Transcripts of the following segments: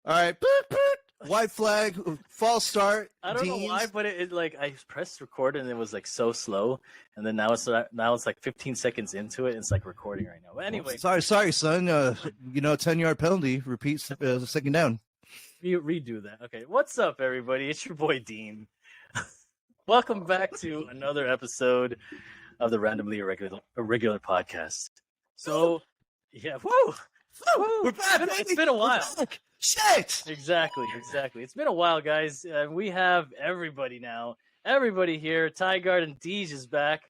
All right. Boop, boop. White flag. False start. I don't know why, but it like I pressed record and it was like so slow, and then now it's like 15 seconds into it. And it's like recording right now. But anyway, Sorry, son. 10-yard penalty. Repeat second down. redo that. Okay, what's up, everybody? It's your boy Dean. Welcome back to another episode of the Randomly Irregular podcast. So, yeah, woo! We're back, baby. It's been a while. Shit! Exactly. It's been a while, guys. We have everybody now. Everybody here. Tigard and Deej is back,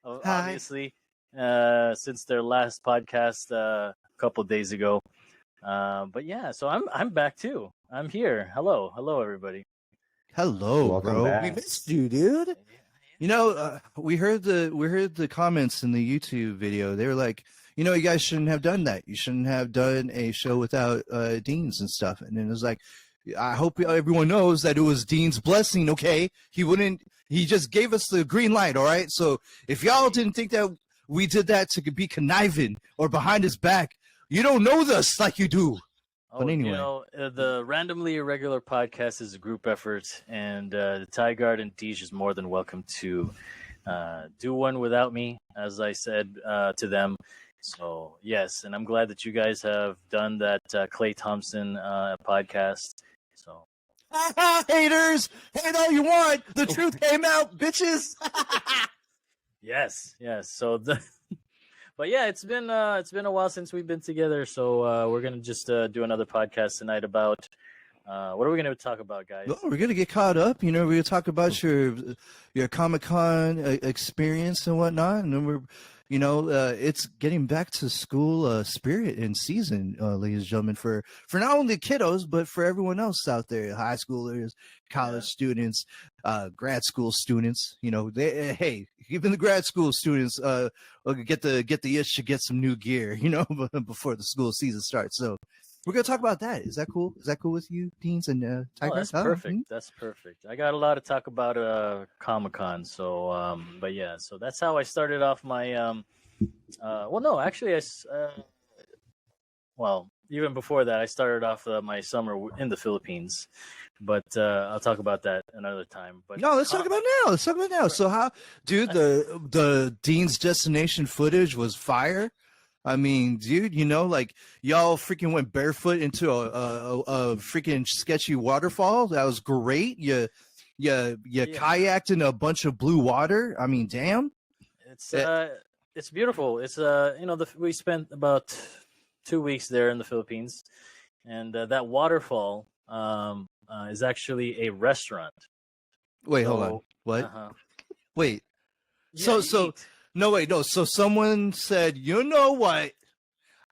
obviously, since their last podcast a couple of days ago. But yeah, so I'm back too. I'm here. Hello, everybody. Hello, Welcome bro. back. We missed you, dude. You know, we heard the comments in the YouTube video. They were like, you guys shouldn't have done that. You shouldn't have done a show without Dean's and stuff. And then it was like, I hope everyone knows that it was Dean's blessing. Okay, he just gave us the green light. All right. So if y'all didn't think that we did that to be conniving or behind his back, you don't know us like you do. But anyway, the Randomly Irregular podcast is a group effort, and the Tigard and Deej is more than welcome to do one without me, as I said to them. So, yes, and I'm glad that you guys have done that Klay Thompson podcast. So, haters, hate all you want. The truth came out, bitches. yes. So but yeah, it's been a while since we've been together. So we're gonna just do another podcast tonight about what are we gonna talk about, guys? Well, we're gonna get caught up. We're gonna talk about your Comic-Con experience and whatnot, and then we're. It's getting back to school spirit and season, ladies and gentlemen, for not only kiddos, but for everyone else out there, high schoolers, college students, grad school students. Hey, even the grad school students get the itch to get some new gear, before the school season starts. So we're going to talk about that. Is that cool? Is that cool with you, Deans and Tiger? That's perfect. Mm-hmm. That's perfect. I got a lot to talk about Comic-Con. So, but yeah, so that's how I started off my. Even before that, I started off my summer in the Philippines. But I'll talk about that another time. But no, let's talk about it now. So how, dude, the Dean's Destination footage was fire. I mean, dude, like y'all freaking went barefoot into a freaking sketchy waterfall. That was great. You kayaked in a bunch of blue water. I mean, damn. It's beautiful. It's we spent about 2 weeks there in the Philippines, and that waterfall is actually a restaurant. Wait, hold on. What? Uh-huh. Wait. Yeah, No. So someone said, you know what?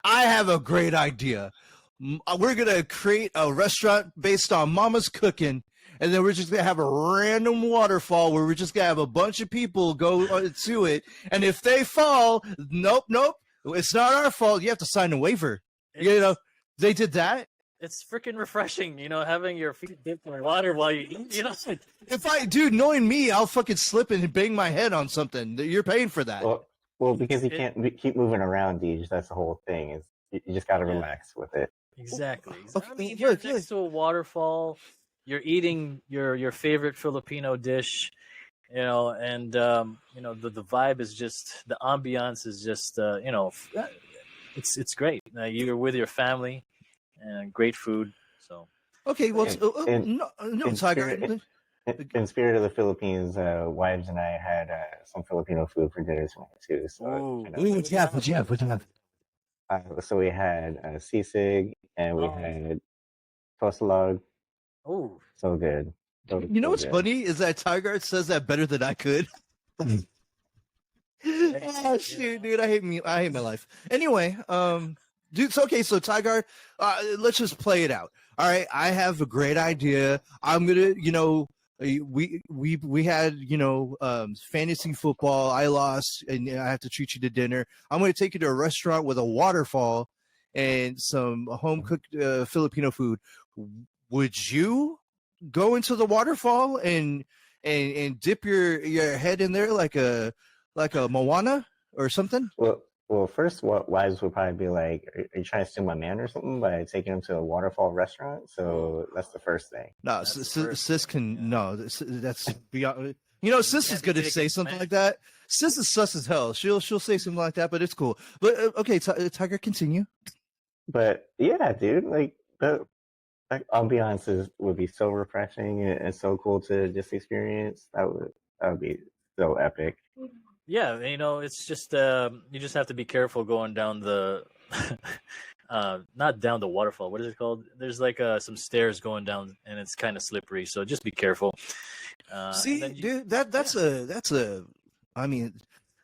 I have a great idea. We're going to create a restaurant based on Mama's Cooking, and then we're just going to have a random waterfall where we're just going to have a bunch of people go to it. And if they fall, nope, it's not our fault. You have to sign a waiver. They did that. It's freaking refreshing, having your feet dipped in water while you eat. Dude, knowing me, I'll fucking slip and bang my head on something. You're paying for that. Well, because you can't keep moving around, Deej. That's the whole thing. Is you just got to relax with it. Exactly. Okay, I mean, you're next to a waterfall. You're eating your favorite Filipino dish, and the vibe is just, the ambiance is just, it's great. You're with your family. And great food. So okay, well, Tiger. In spirit of the Philippines, wives and I had some Filipino food for dinner tonight too. So What you have? So we had sisig and we had tosalog. Oh, so good. What's funny is that Tiger says that better than I could. Oh shoot, dude! I hate my life. Anyway, dude, so Tiger, let's just play it out. All right, I have a great idea. I'm gonna, we had, fantasy football. I lost, and I have to treat you to dinner. I'm gonna take you to a restaurant with a waterfall and some home cooked Filipino food. Would you go into the waterfall and dip your head in there like a Moana or something? Well, Well, first, what wives would probably be like, are you trying to steal my man or something by taking him to a waterfall restaurant? So that's the first thing. No, That's the sis, first sis thing, can yeah. no. That's beyond. You know, sis can't is be gonna taking say his something man. like that. Sis is sus as hell. She'll say something like that, but it's cool. But okay, Tiger, continue. But yeah, dude, like I'll be honest, it would be so refreshing and so cool to just experience. That would be so epic. Yeah, it's just you just have to be careful going down the not down the waterfall. What is it called? There's like some stairs going down, and it's kind of slippery. So just be careful. And See, then dude, that's a. I mean,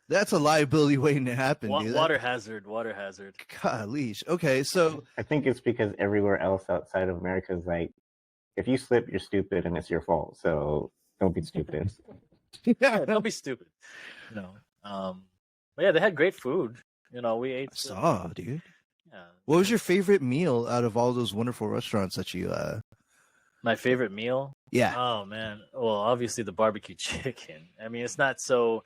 that's a liability waiting to happen, dude. water hazard, water hazard. Golly. Okay, so I think it's because everywhere else outside of America is like, if you slip, you're stupid and it's your fault. So don't be stupid. Yeah, don't be stupid. But yeah, they had great food. We ate. I saw, dude. Yeah. What was your favorite meal out of all those wonderful restaurants that you? My favorite meal? Yeah. Oh man. Well, obviously the barbecue chicken. I mean, it's not so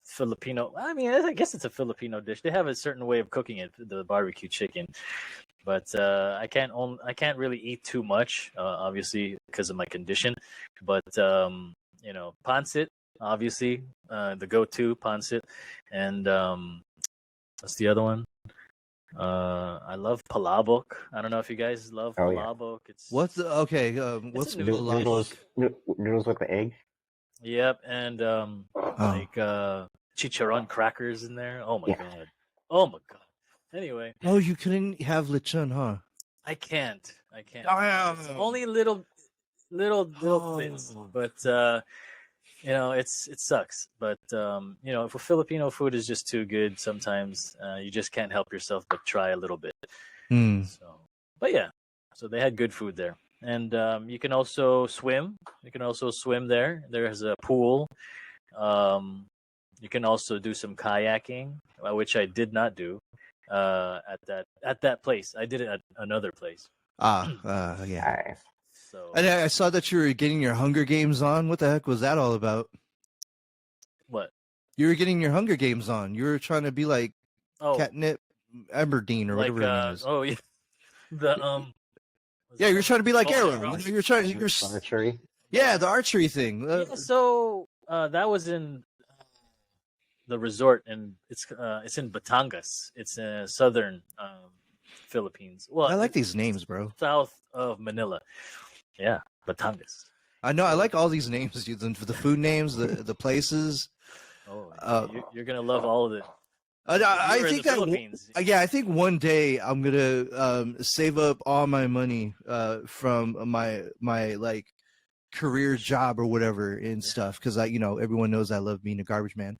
Filipino. I mean, I guess it's a Filipino dish. They have a certain way of cooking it, the barbecue chicken. But I can't really eat too much, obviously because of my condition. But pancit, obviously, the go-to pancit, and what's the other one? I love palabok. I don't know if you guys love Oh, yeah. palabok. It's What's the okay? What's a noodle. Noodles with the egg. Yep, and like chicharron crackers in there. Oh my Yeah. god. Oh my god. Anyway, Oh, you couldn't have lechon, huh? I can't. Damn. It's only little bits, Oh. but it sucks. But if a Filipino food is just too good, sometimes you just can't help yourself but try a little bit. Hmm. So, but yeah, so they had good food there, and you can also swim. You can also swim there. There's a pool. You can also do some kayaking, which I did not do at that place. I did it at another place. Yeah. Nice. So And I saw that you were getting your Hunger Games on. What the heck was that all about? what? You were getting your Hunger Games on. You were trying to be like Oh, Catnip Aberdeen or like whatever her name is. oh yeah, the Yeah, you're trying to be like Oh, Arrow. yeah. You're trying. You're Archery. yeah, the archery thing. yeah, so that was in the resort, and it's in Batangas. It's in southern Philippines. Well, I like it's these names, bro. south of Manila. Yeah, Batangas. I know. I like all these names, dude. The food names, the places. Oh, you're gonna love all of it. I You were in think the that. Philippines. Yeah, I think one day I'm gonna save up all my money from my like career job or whatever and stuff because everyone knows I love being a garbage man.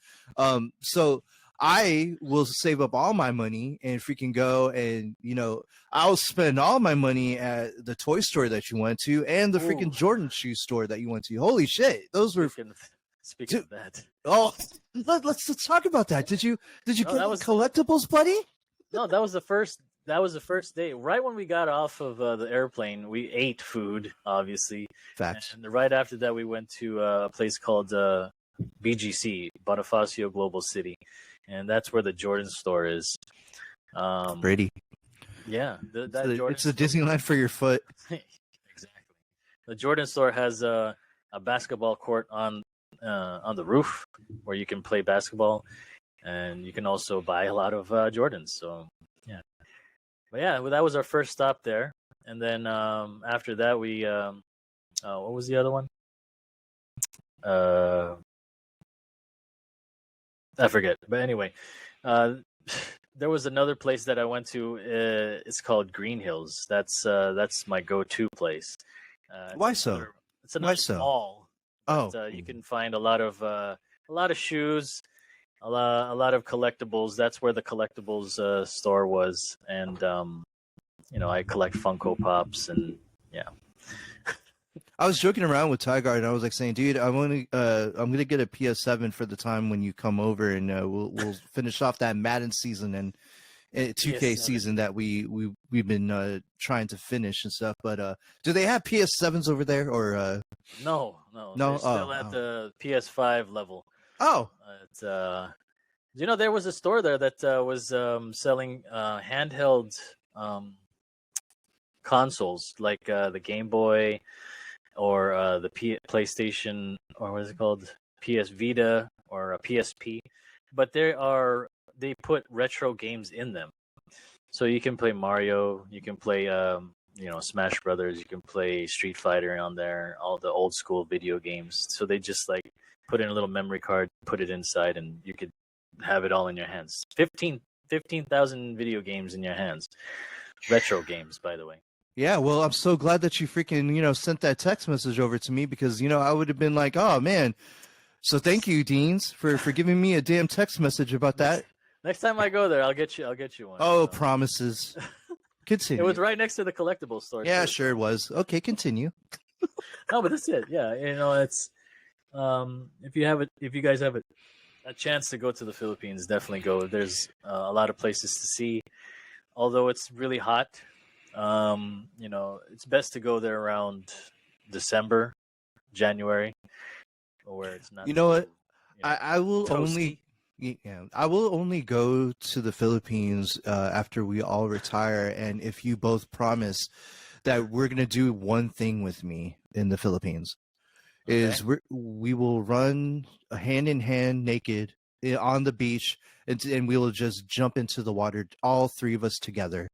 So I will save up all my money and freaking go and I'll spend all my money at the toy store that you went to and the freaking Ooh. Jordan shoe store that you went to. Holy shit, those were Speaking of that, let's talk about that. Did you No, get that any was- collectibles, buddy? no, that was the first. That was the first day. Right when we got off of the airplane, we ate food, obviously, Facts. and right after that, we went to a place called BGC, Bonifacio Global City, and that's where the Jordan store is. Brady. Yeah, that It's Jordan a store- Disneyland for your foot. Exactly. The Jordan store has a basketball court on the roof where you can play basketball, and you can also buy a lot of Jordans. So yeah, but yeah, well, that was our first stop there, and then after that we what was the other one? I forget. But anyway, there was another place that I went to. It's called Green Hills. That's my go-to place. Why so? It's another Why so? mall. Oh, But, you can find a lot of shoes, a lot of collectibles. That's where the collectibles store was, and I collect Funko Pops, and yeah. I was joking around with Tygar, and I was like saying, "Dude, I'm gonna get a PS7 for the time when you come over, and we'll finish off that Madden season and 2K PS7. season that we've been trying to finish and stuff." But do they have PS7s over there, or No, No? they're still Oh, at oh. the PS5 level. oh, It's You know, there was a store there that was selling handheld consoles like the Game Boy or the PlayStation, or what is it called, PS Vita or a PSP. But they put retro games in them, so you can play Mario, you can play Smash Brothers, you can play Street Fighter on there, all the old school video games. So they just like put in a little memory card, put it inside, and you could have it all in your hands. 15,000 video games in your hands. Retro games, by the way. Yeah, well, I'm so glad that you freaking, sent that text message over to me because, I would have been like, oh, man. So thank you, Deans, for giving me a damn text message about that. Next time I go there, I'll get you one. Oh, promises. Continue. It was right next to the collectible store. Yeah, too. sure it was. Okay, continue. No, but that's it. Yeah, it's if you guys have a chance to go to the Philippines, definitely go. There's a lot of places to see. Although it's really hot, it's best to go there around December, January, where it's not. You know what? I will toasty. I will only go to the Philippines after we all retire, and if you both promise that we're gonna do one thing with me in the Philippines, is we will run hand in hand naked on the beach, and we will just jump into the water, all three of us together.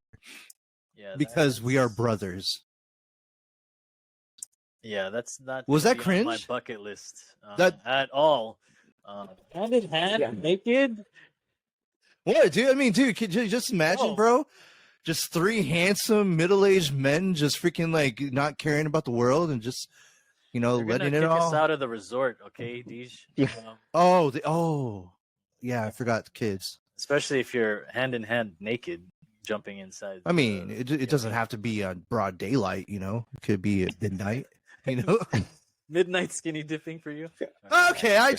Yeah, because we are brothers. Yeah, that's not. Was that on cringe? my bucket list That- at all. Hand in hand, naked. What, dude? I mean, dude, could you just imagine, bro? Just three handsome middle-aged men just freaking like not caring about the world and just They're letting gonna it kick all us out of the resort, okay, Deej? Yeah. Yeah, I forgot the kids. Especially if you're hand in hand, naked, jumping inside. I mean, it doesn't have to be on broad daylight, It could be at midnight, Midnight skinny dipping for you. Okay, I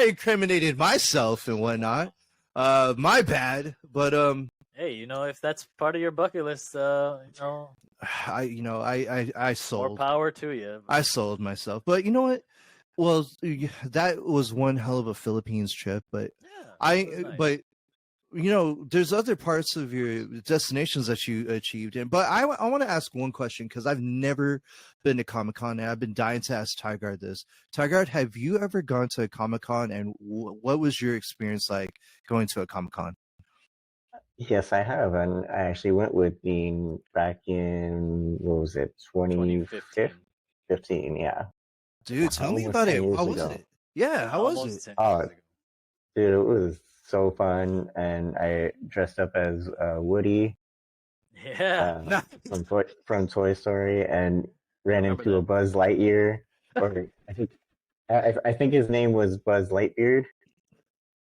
incriminated myself and whatnot. My bad, but Hey, if that's part of your bucket list, I sold. more power to you. I sold myself, but you know what? Well, that was one hell of a Philippines trip, but Yeah, it was nice. but there's other parts of your destinations that you achieved in. But I want to ask one question because I've never been to Comic-Con, and I've been dying to ask Tigard this. Tigard, have you ever gone to a Comic-Con, and what was your experience like going to a Comic-Con? Yes, I have, and I actually went with Dean back in, what was it, 2015? Yeah. Dude, tell me Almost about 10 it. years How was ago. it? Yeah, how was Almost it? 10 years ago. Dude, it was so fun, and I dressed up as Woody Yeah. from Toy Story, and ran Remember into a that. Buzz Lightyear, or I think his name was Buzz Lightbeard.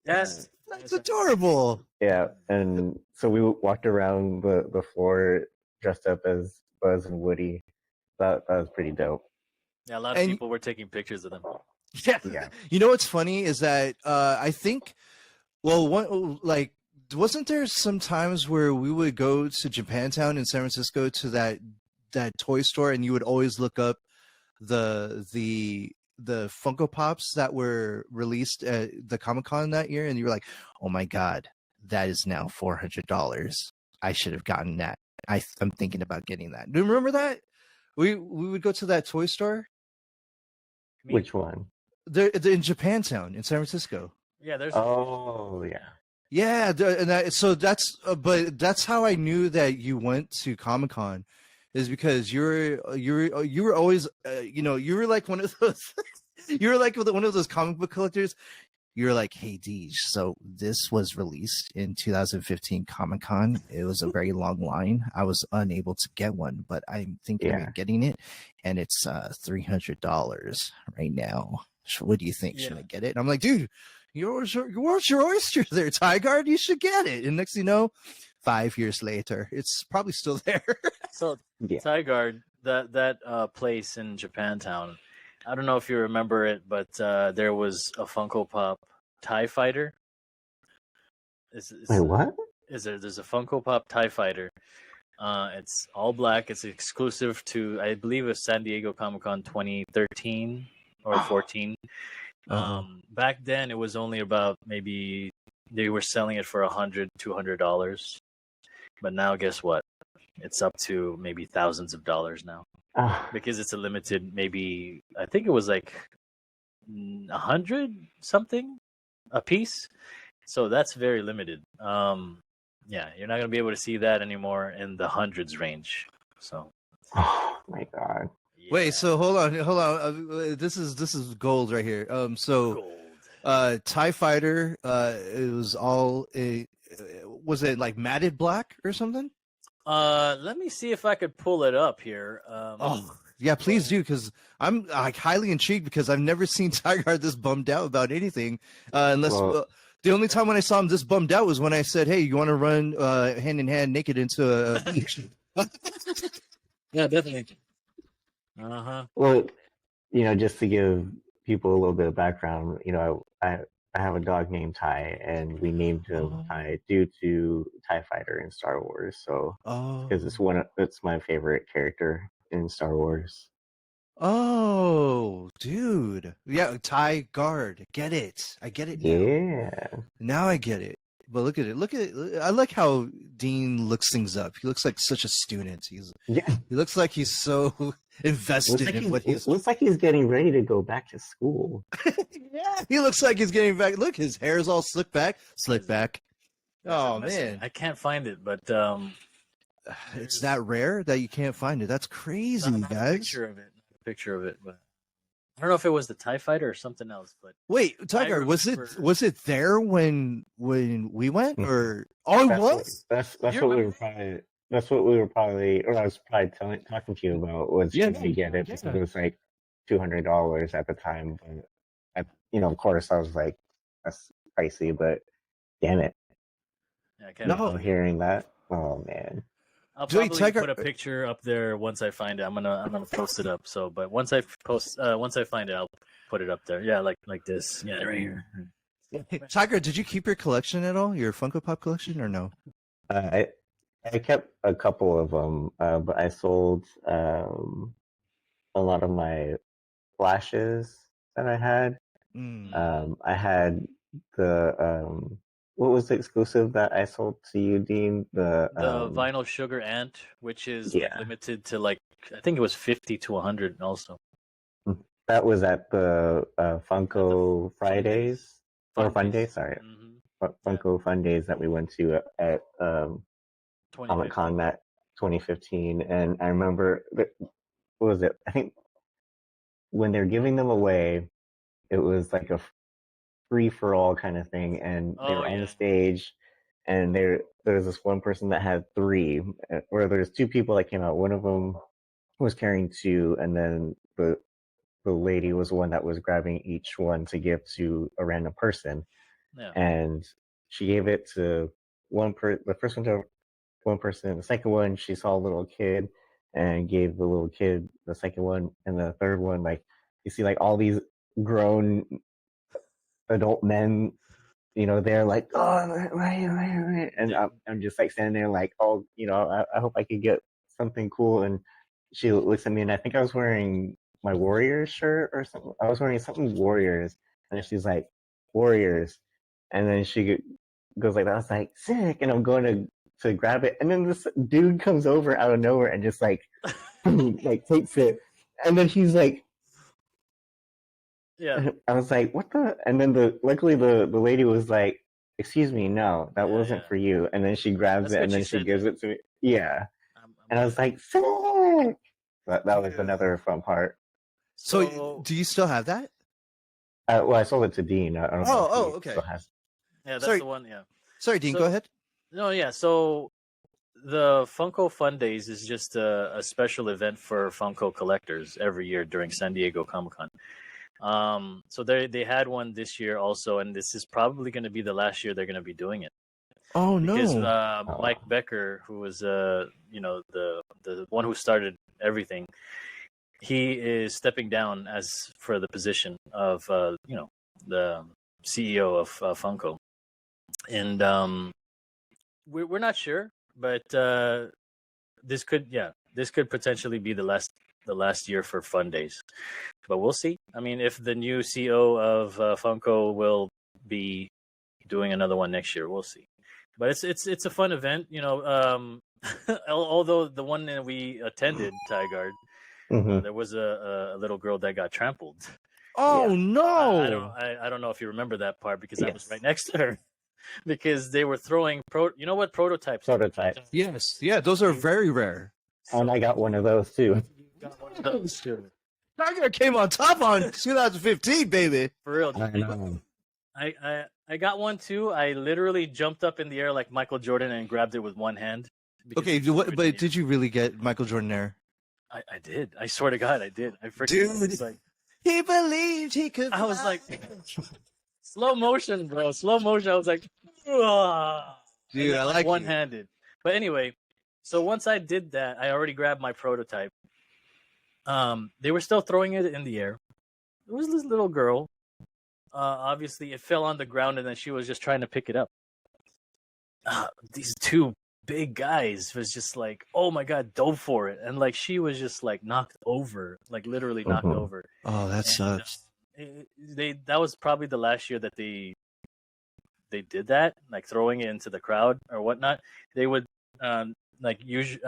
Yes. That's adorable. Yeah, and so we walked around the floor dressed up as Buzz and Woody. That was pretty dope. Yeah, a lot of And- people were taking pictures of them. Yeah. Yeah. You know what's funny is that I think, wasn't there some times where we would go to Japantown in San Francisco to that toy store, and you would always look up the Funko Pops that were released at the Comic-Con that year, and you were like, "Oh my God, that is now $400. I should have gotten that. I'm thinking about getting that." Do you remember that? We would go to that toy store. Which one? They're in Japantown in San Francisco. Yeah, there's. Oh, yeah. Yeah, but that's how I knew that you went to Comic-Con, is because you were always you were like one of those you were like one of those comic book collectors. You were like, "Hey, Deej, so this was released in 2015 Comic-Con. It was a very long line. I was unable to get one, but I'm thinking Yeah. of getting it, and it's $300 right now. So what do you think? Should Yeah. I get it?" And I'm like, "Dude, yours your oyster there, Tigard. You should get it." And next thing you know, 5 years later, it's probably still there. So Yeah. Tigard, that place in Japantown. I don't know if you remember it, but there was a Funko Pop TIE Fighter. Wait, what? There's a Funko Pop TIE Fighter. It's all black. It's exclusive to, I believe, it was San Diego Comic Con 2013 or 14. Uh-huh. Back then, it was only about maybe they were selling it for $100, $200, but now guess what? It's up to maybe thousands of dollars now Ah, because it's a limited. Maybe I think it was like 100 something a piece, so that's very limited. Yeah, you're not gonna be able to see that anymore in the hundreds range. So oh my god. Wait, yeah, so hold on. This is gold right here. So gold. TIE Fighter, it was it like matted black or something? Let me see if I could pull it up here. Oh, yeah, please do, because I'm like highly intrigued because I've never seen Tigard this bummed out about anything. Unless Well- the only time when I saw him this bummed out was when I said, "Hey, you want to run hand in hand naked into a beach?" Yeah, definitely. Uh-huh. Well, just to give people a little bit of background, I have a dog named Ty, and we named him Oh. Ty due to TIE Fighter in Star Wars. So Oh, because it's my favorite character in Star Wars. oh, dude, yeah, Tie Guard, get it? I get it now. Yeah. Now I get it. But look at it. Look at it. I like how Dean looks things up. He looks like such a student. Yeah. He looks like he's so invested in what he's. Looks like he's getting ready to go back to school. Yeah, he looks like he's getting back. Look, his hair's all slicked back. Slicked back. Oh man, I can't find it, but it's that rare that you can't find it. That's crazy, not a guys. picture of it, but I don't know if it was the TIE Fighter or something else. But Wait, Tiger, remember- was it there when we went, or oh, it That's was? that's You what we were remember? probably. That's what we were probably, or I was probably talking to you about was Yeah, should we get it yeah. because it was like $200 at the time. But of course, I was like, that's pricey, but damn it, Yeah, I can't No. I'm hearing that. Oh man, I'll Joey probably Tiger- put a picture up there once I find it. I'm gonna post it up. So, but once I find it, I'll put it up there. Yeah, like this. Yeah, right here. Tiger, did you keep your collection at all? Your Funko Pop collection, or no? I kept a couple of them, but I sold a lot of my flashes that I had. Mm. I had the what was the exclusive that I sold to you, Dean? The Vinyl Sugar Ant, which is like, Yeah. limited to like I think it was 50 to 100 also. that was at the Funko Fridays or Fun Days. Sorry, Mm-hmm. Funko Fun Days that we went to at Comic 2015. Con that 2015, and I remember what was it? I think when they're giving them away, it was like a free for all kind of thing, and they Oh, were on yeah. the stage, and there was this one person that had three, or there's two people that came out. One of them was carrying two, and then the lady was the one that was grabbing each one to give to a random person, Yeah. and she gave it to the first one to one person. The second one, she saw a little kid and gave the little kid the second one, and the third one, like you see, like all these grown adult men, they're like, oh, right, and I'm just like standing there, like, oh, I hope I could get something cool. And she looks at me, and I think I was wearing my Warriors shirt or something. I was wearing something Warriors, and she's like, Warriors, and then she goes like that. I was like, sick, and I'm going to grab it, and then this dude comes over out of nowhere and just like like takes it, and then he's like, Yeah. I was like, what the? And then luckily the lady was like, excuse me, no, that wasn't Yeah. for you. And then she grabs That's it what and then she she said. gives it to me. Yeah. I'm And I was gonna- like, sick. That was Yeah. another fun part. So, do you still have that? Well, I sold it to Dean. I don't know if he okay. still has. yeah, that's sorry. the one. Yeah. Sorry, Dean, So- go ahead. No, yeah. So the Funko Fun Days is just a special event for Funko collectors every year during San Diego Comic Con. So they had one this year also, and this is probably going to be the last year they're going to be doing it Oh because no. Mike Becker, who was the one who started everything, he is stepping down as for the position of the CEO of Funko, and we're not sure, but this could potentially be the last year for Fun Days, but we'll see. I mean, if the new CEO of Funko will be doing another one next year. We'll see. But it's a fun event, you know. Although the one that we attended, Tigard, there was a little girl that got trampled. Oh Yeah. no! I don't know if you remember that part because I was Yes. right next to her. Because they were throwing you know what prototypes? are? Prototypes. Yes, yeah, those are very rare. And I got one of those too. You got one of those too. Tiger came on top on 2015, baby. For real. I know. I got one too. I literally jumped up in the air like Michael Jordan and grabbed it with one hand. because Okay, it was but ridiculous. did you really get Michael Jordan there? I did. I swear to God, I did. I freaking Dude. was like, He believed he could. I was like, slow motion, bro. Slow motion. I was like, "Ah." dude, I like one you. handed. But anyway, so once I did that, I already grabbed my prototype. They were still throwing it in the air. There was this little girl. Obviously, it fell on the ground, and then she was just trying to pick it up. These two big guys was just like, oh my God, dove for it. And like, she was just like knocked over, like literally knocked Mhm. over. Oh, that And, sucks. that was probably the last year that they did that, like throwing it into the crowd or whatnot. They would like usually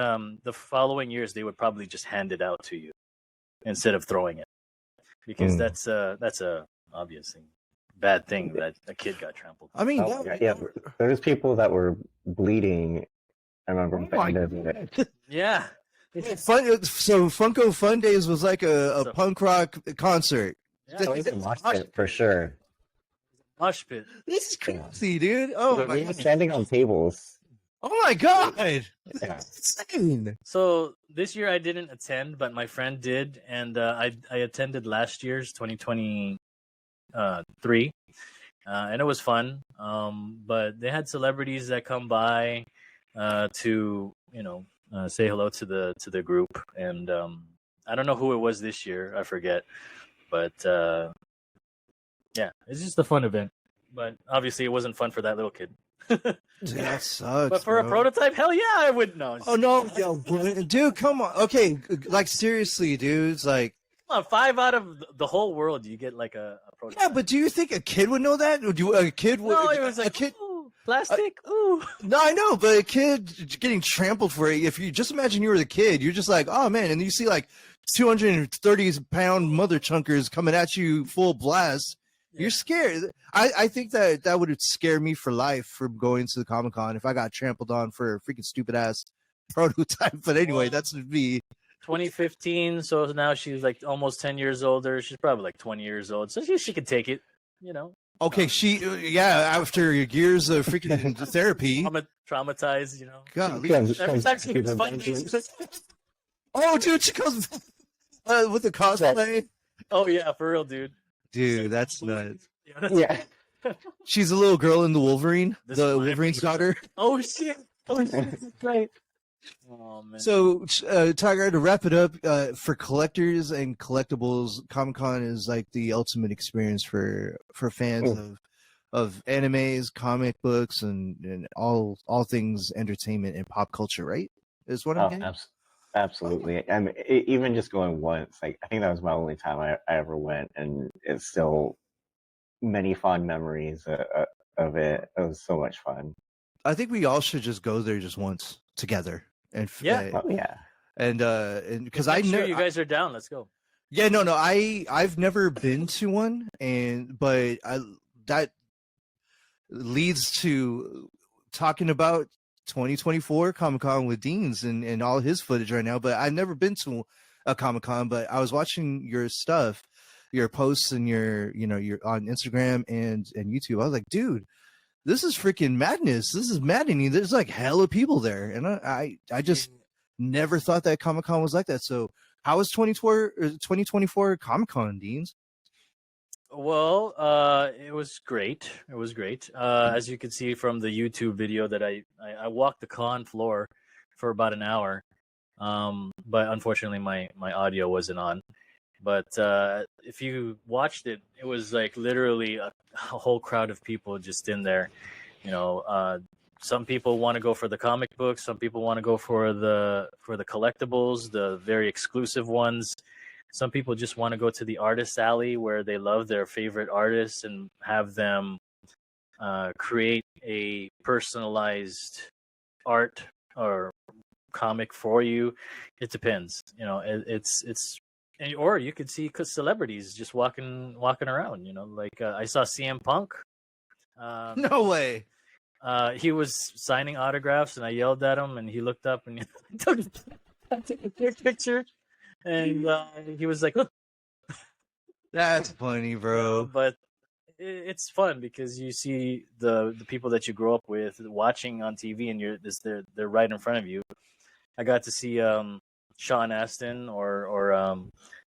the following years they would probably just hand it out to you instead of throwing it, because Mm. that's a obviously bad thing that a kid got trampled. I mean, Oh, yeah. There's people that were bleeding. I remember at the end of it. Yeah. Fun, so Funko Fun Days was like a So- punk rock concert. Yeah, I even watched it for sure. mosh pit. This is crazy, dude. Oh my We were god. standing on tables. Oh my god. Yeah. Insane. So this year I didn't attend, but my friend did, and I attended last year's 2023, and it was fun. But they had celebrities that come by to say hello to the group, and I don't know who it was this year. I forget, but yeah, it's just a fun event. But obviously, it wasn't fun for that little kid. Dude, that sucks. But for a bro. prototype, hell yeah, I would know. Oh no, yo, dude, come on. Okay, like seriously, dudes, like. Come on, 5 out of the whole world, you get like a prototype. Yeah, but do you think a kid would know that? Would you? A kid would? no, it was a like kid. ooh, plastic. Ooh. No, I know, but a kid getting trampled for it. If you just imagine you were the kid, you're just like, oh man, and you see like 230-pound mother chunkers coming at you full blast. Yeah. You're scared. I think that would scare me for life from going to the Comic-Con if I got trampled on for a freaking stupid ass prototype. But anyway, Well, that's me. 2015, so now she's like almost 10 years older. She's probably like 20 years old, so she could take it. You know, Okay, after years of freaking therapy. traumatized. You know, God, every time she gets funny. oh, dude, she comes with the cosplay. Oh yeah, for real, dude. Dude, that's nuts. Yeah, that's- Yeah. She's a little girl in the Wolverine, This the is my Wolverine's daughter. Oh shit. Oh shit. That's right. Oh man. So, Tiger, to wrap it up, for collectors and collectibles, Comic Con is like the ultimate experience for fans of animes, comic books, and all things entertainment and pop culture. Right? Is what I'm Oh, getting. absolutely. I mean, even just going once, like I think that was my only time I ever went, and it's still many fond memories of it. It was so much fun. I think we all should just go there just once together. And Yeah. Oh yeah. and because I Next year know you guys are down. Let's go. Yeah, no, I've never been to one, but that leads to talking about 2024 Comic Con with Dean's and all his footage right now. But I've never been to a Comic Con, but I was watching your stuff, your posts, and your on Instagram and YouTube. I was like, dude, this is freaking madness. This is maddening. There's like hella people there, and I just never thought that Comic Con was like that. So. How was 2024 Comic Con, Deans? Well, it was great. It was great. As you can see from the YouTube video that I walked the con floor for about an hour. But unfortunately my audio wasn't on. But if you watched it, it was like literally a whole crowd of people just in there. You know, some people want to go for the comic books. Some people want to go for the collectibles, the very exclusive ones. Some people just want to go to the artist alley where they love their favorite artists and have them create a personalized art or comic for you. It depends, or you could see celebrities just walking around. Like I saw CM Punk. No way. He was signing autographs, and I yelled at him, and he looked up and took a picture, and he was like, "Look." That's funny, bro. But it's fun because you see the people that you grow up with watching on TV, and they're right in front of you. I got to see Sean Astin or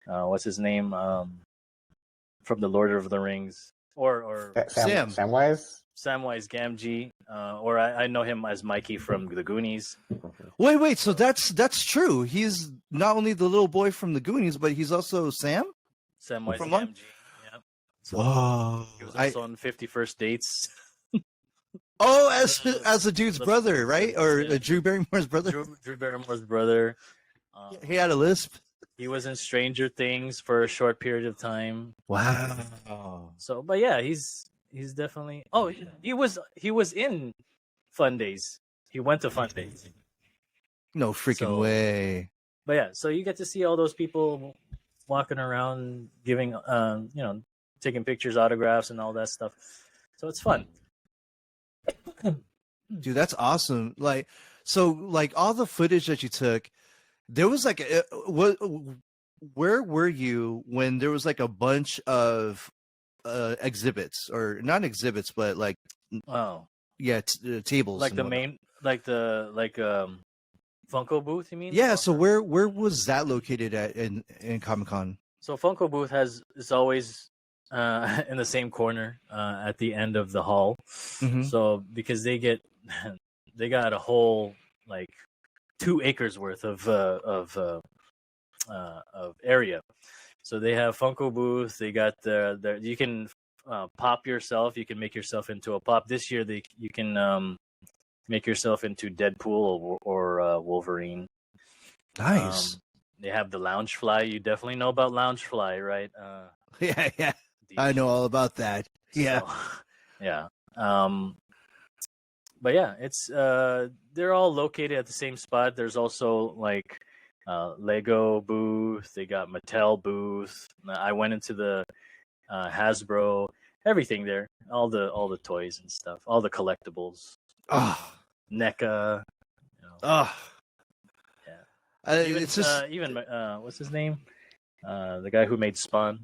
what's his name from the Lord of the Rings or Samwise Gamgee, or I know him as Mikey from the Goonies. Wait. So that's true. He's not only the little boy from the Goonies, but he's also Sam. Samwise From Gamgee. Yeah. So Whoa. he was also on 50 First Dates. Oh, as a dude's brother, right? Or Drew Barrymore's brother. Drew Barrymore's brother. He had a lisp. He was in Stranger Things for a short period of time. Wow. So, but yeah, he's definitely. Oh, he was in Fun Days. He went to Fun Days. No freaking way. But yeah, so you get to see all those people walking around, giving, taking pictures, autographs, and all that stuff. So it's fun. Dude, that's awesome. Like all the footage that you took, there was like where were you when there was like a bunch of exhibits, or not exhibits, but like tables, like the main, like Funko booth, you mean? Yeah. So where was that located at in Comic-Con? So Funko booth is always in the same corner at the end of the hall. Mm-hmm. So because they got a whole like 2 acres worth of area. So they have Funko booth. They got the you can pop yourself. You can make yourself into a pop. This year you can make yourself into Deadpool or Wolverine. Nice. They have the Loungefly. You definitely know about Loungefly, right? Yeah. I know all about that. Yeah. So, yeah. But yeah, it's they're all located at the same spot. There's also like Lego booth. They got Mattel booth. I went into the Hasbro, everything there, all the toys and stuff, all the collectibles. NECA. Yeah. It's just even what's his name? The guy who made Spawn.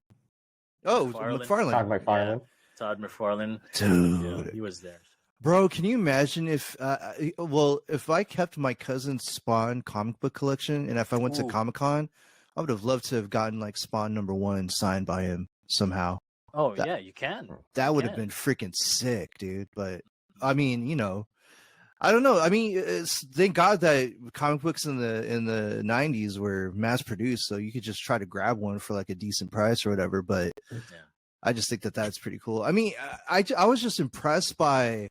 McFarlane. Todd McFarlane. Dude, yeah, he was there. Bro, can you imagine if I kept my cousin's Spawn comic book collection, and if I went to Comic-Con, I would have loved to have gotten like Spawn #1 signed by him somehow. Oh, yeah, you can. That would have been freaking sick, dude. But I mean, I don't know. I mean, thank God that comic books in the 90s were mass produced, so you could just try to grab one for like a decent price or whatever. But I just think that that's pretty cool. I mean, I was just impressed by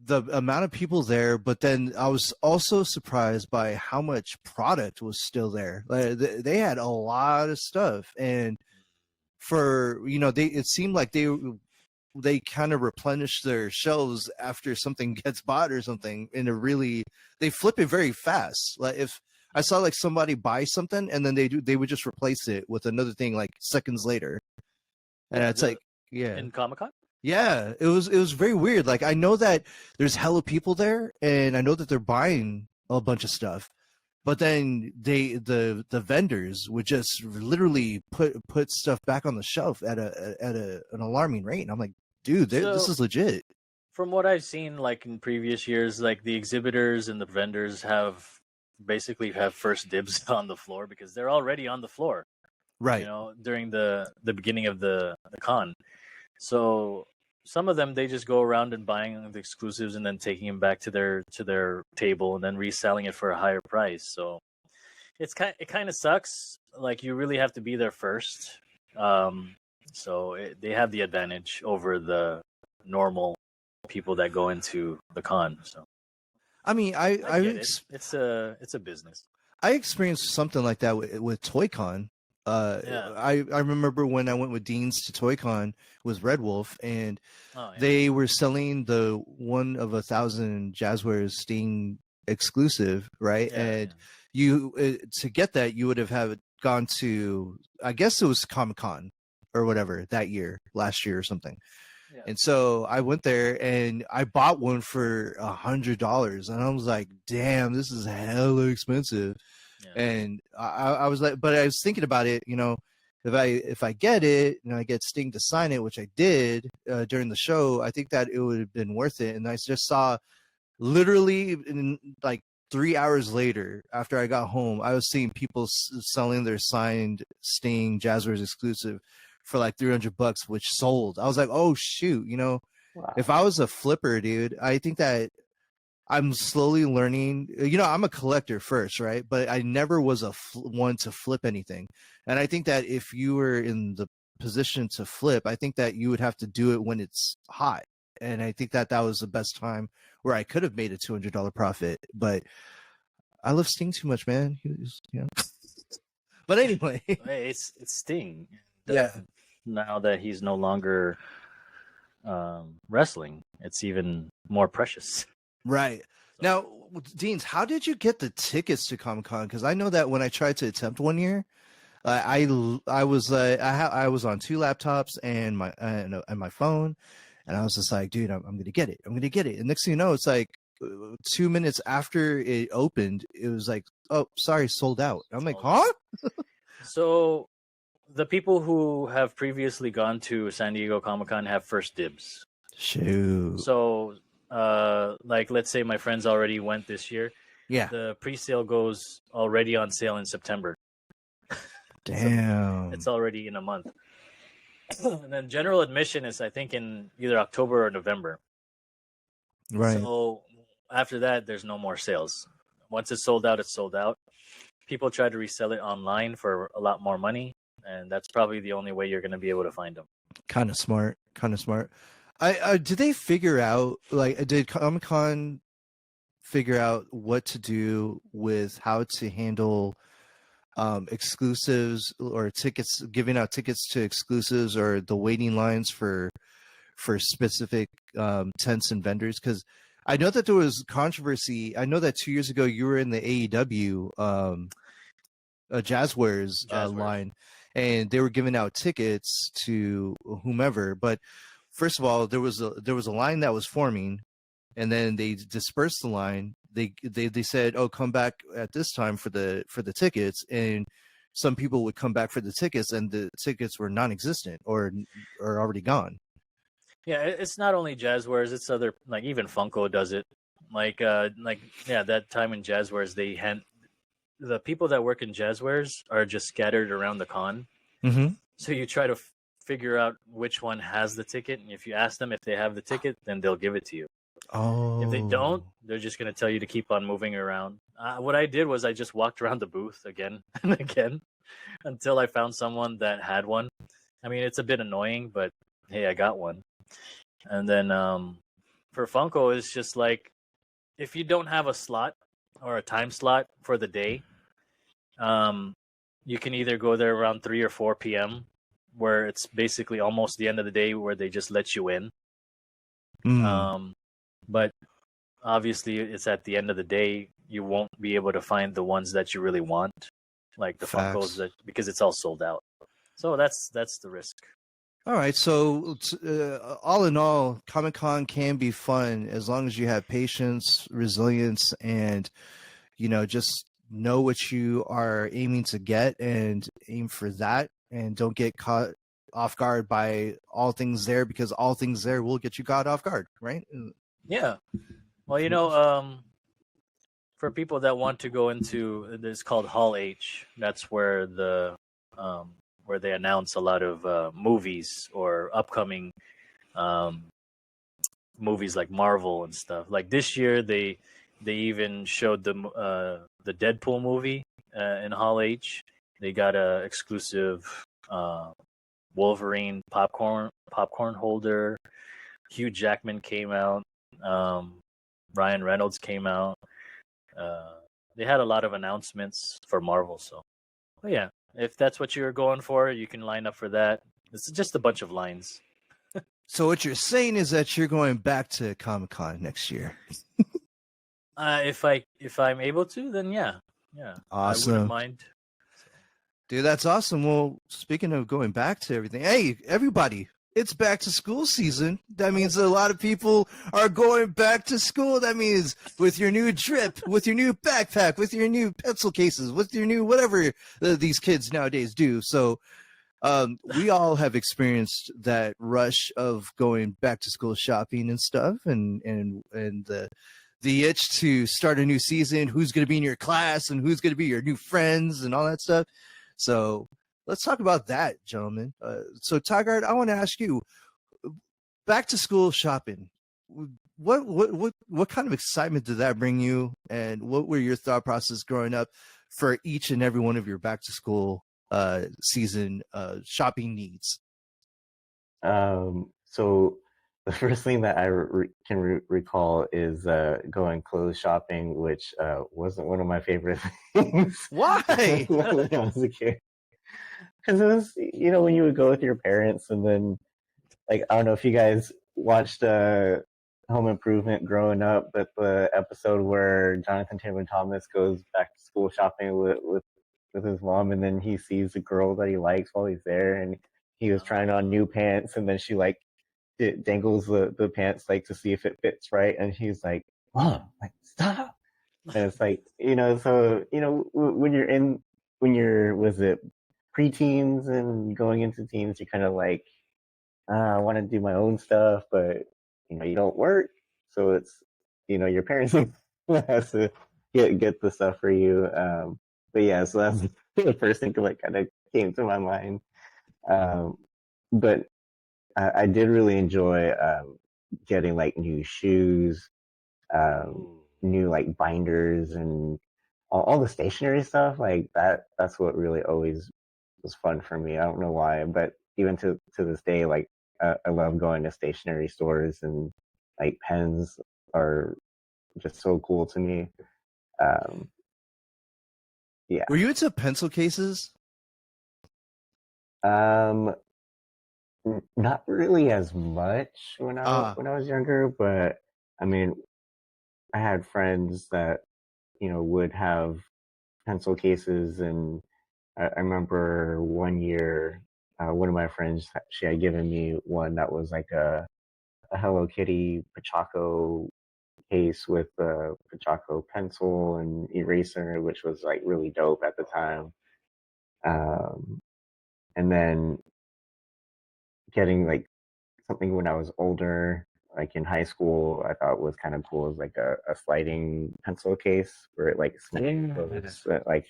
the amount of people there, but then I was also surprised by how much product was still there. Like, they had a lot of stuff, and it seemed like they kind of replenish their shelves after something gets bought or something, and they flip it very fast. Like if I saw like somebody buy something and then they would just replace it with another thing like seconds later, and it's like in Comic-Con. Yeah, it was very weird. Like I know that there's hella people there, and I know that they're buying a bunch of stuff, but then the vendors would just literally put stuff back on the shelf at an alarming rate, and I'm like, dude, this is legit. From what I've seen, like in previous years, like the exhibitors and the vendors basically have first dibs on the floor because they're already on the floor, right? During the beginning of the con. So some of them, they just go around and buying the exclusives and then taking them back to their table and then reselling it for a higher price. So it kind of sucks. Like you really have to be there first. They have the advantage over the normal people that go into the con. So, I mean, it's a business. I experienced something like that with ToyCon. Yeah. I remember when I went with Dean's to ToyCon with Red Wolf, and Oh, yeah. they were selling the 1 of 1,000 Jazzwares Sting exclusive, right? Yeah, And yeah. you to get that, you would have gone to, I guess it was Comic Con or whatever that year, last year or something. Yeah. And so I went there and I bought one for $100, and I was like, "Damn, this is hella expensive." Yeah. And I was like, but I was thinking about it, if I get it and I get Sting to sign it, which I did during the show, I think that it would have been worth it. And I just saw literally in like 3 hours later, after I got home, I was seeing people selling their signed Sting Jazzwares exclusive for like $300, which sold. I was like, oh shoot, Wow. if I was a flipper, dude, I think that I'm slowly learning. I'm a collector first, right? But I never was one to flip anything. And I think that if you were in the position to flip, I think that you would have to do it when it's hot. And I think that that was the best time where I could have made a $200 profit. But I love Sting too much, man. But anyway, Hey, it's Sting. yeah. Now that he's no longer wrestling, it's even more precious. Right. Now, Deans, how did you get the tickets to Comic Con? Because I know that when I tried to attempt one year, I was I was on 2 laptops and my phone, and I was just like, dude, I'm gonna get it. I'm gonna get it. And next thing you know, it's like 2 minutes after it opened, it was like, oh, sorry, sold out. I'm like, huh? So the people who have previously gone to San Diego Comic-Con have first dibs. Shoot. So like let's say my friends already went this year. Yeah. The pre-sale goes already on sale in September. Damn. So it's already in a month. And then general admission is I think in either October or November. Right. So after that there's no more sales. Once it's sold out, it's sold out. People try to resell it online for a lot more money, and that's probably the only way you're going to be able to find them. Kind of smart. Did they figure out, like, did Comic-Con figure out what to do with how to handle exclusives or tickets, giving out tickets to exclusives, or the waiting lines for specific tents and vendors? Because I know that there was controversy. I know that 2 years ago you were in the AEW Jazzwares line, and they were giving out tickets to whomever. But first of all, there was a line that was forming, and then they dispersed the line. They said, "Oh, come back at this time for the tickets," and some people would come back for the tickets, and the tickets were non-existent or already gone. Yeah, it's not only Jazzwares; it's other, like even Funko does it. Like yeah, that time in Jazzwares, the people that work in Jazzwares are just scattered around the con. Mm-hmm. So you try to figure out which one has the ticket, and if you ask them if they have the ticket, then they'll give it to you. Oh. If they don't, they're just going to tell you to keep on moving around. What I did was I just walked around the booth again and again until I found someone that had one. I mean, it's a bit annoying, but hey, I got one. And then for Funko, it's just like if you don't have a slot or a time slot for the day, you can either go there around 3 or 4 p.m., where it's basically almost the end of the day where they just let you in. But obviously, it's at the end of the day, you won't be able to find the ones that you really want, like the Funkos, because it's all sold out. So that's the risk. All right. So all in all, Comic-Con can be fun as long as you have patience, resilience, and just know what you are aiming to get and aim for that, and don't get caught off guard by all things there, because all things there will get you caught off guard, right? Yeah. Well, for people that want to go into, it's called Hall H. That's where where they announce a lot of movies or upcoming movies like Marvel and stuff. Like this year, they even showed the Deadpool movie in Hall H. They got a exclusive Wolverine popcorn holder. Hugh Jackman came out. Ryan Reynolds came out. They had a lot of announcements for Marvel. So, but yeah, if that's what you're going for, you can line up for that. It's just a bunch of lines. So what you're saying is that you're going back to Comic-Con next year. If I'm able to, then yeah, I Awesome. wouldn't mind. Dude, that's awesome. Well, speaking of going back to everything, hey, everybody, it's back to school season. That means a lot of people are going back to school. That means with your new drip, with your new backpack, with your new pencil cases, with your new whatever these kids nowadays do. So we all have experienced that rush of going back to school shopping and stuff, and the itch to start a new season, who's going to be in your class and who's going to be your new friends and all that stuff. So let's talk about that, gentlemen. So Tigard, I want to ask you, back to school shopping, what kind of excitement did that bring you, and what were your thought process growing up for each and every one of your back to school season shopping needs? So the first thing that I can recall is going clothes shopping, which wasn't one of my favorite things. Why? When I was a kid. Because it was, when you would go with your parents, and then, like, I don't know if you guys watched Home Improvement growing up, but the episode where Jonathan Taylor Thomas goes back to school shopping with his mom, and then he sees a girl that he likes while he's there, and he was trying on new pants, and then she it dangles the pants like to see if it fits right, and he's like, "Mom, like, stop!" And it's like, so when you're was it preteens and going into teens, you kind of like, I want to do my own stuff, but you don't work, so it's your parents has to get the stuff for you. But yeah, so that's the first thing that kind of came to my mind. But I did really enjoy getting like new shoes, new like binders, and all the stationery stuff like that. That's what really always was fun for me. I don't know why, but even to this day, like I love going to stationery stores, and like pens are just so cool to me. Yeah. Were you into pencil cases? Not really as much when I was younger, but I mean, I had friends that would have pencil cases, and I remember one year, one of my friends, she had given me one that was like a Hello Kitty Pachaco case with a Pachaco pencil and eraser, which was like really dope at the time. And then getting like something when I was older, like in high school, I thought was kind of cool, is like a sliding pencil case where it like snaps, like.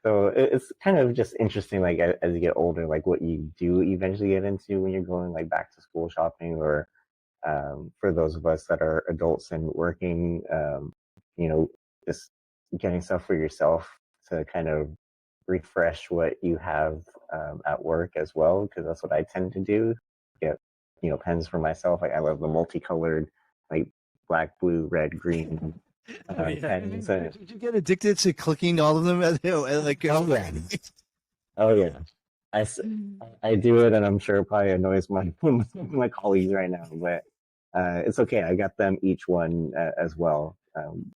So it's kind of just interesting, like as you get older, like what you do eventually get into when you're going like back to school shopping, or for those of us that are adults and working, just getting stuff for yourself to kind of refresh what you have at work as well, because that's what I tend to do. Get pens for myself. Like I love the multicolored, like black, blue, red, green pens. Did you get addicted to clicking all of them? Like, oh yeah, I do it, and I'm sure it probably annoys my colleagues right now, but it's okay. I got them each one as well.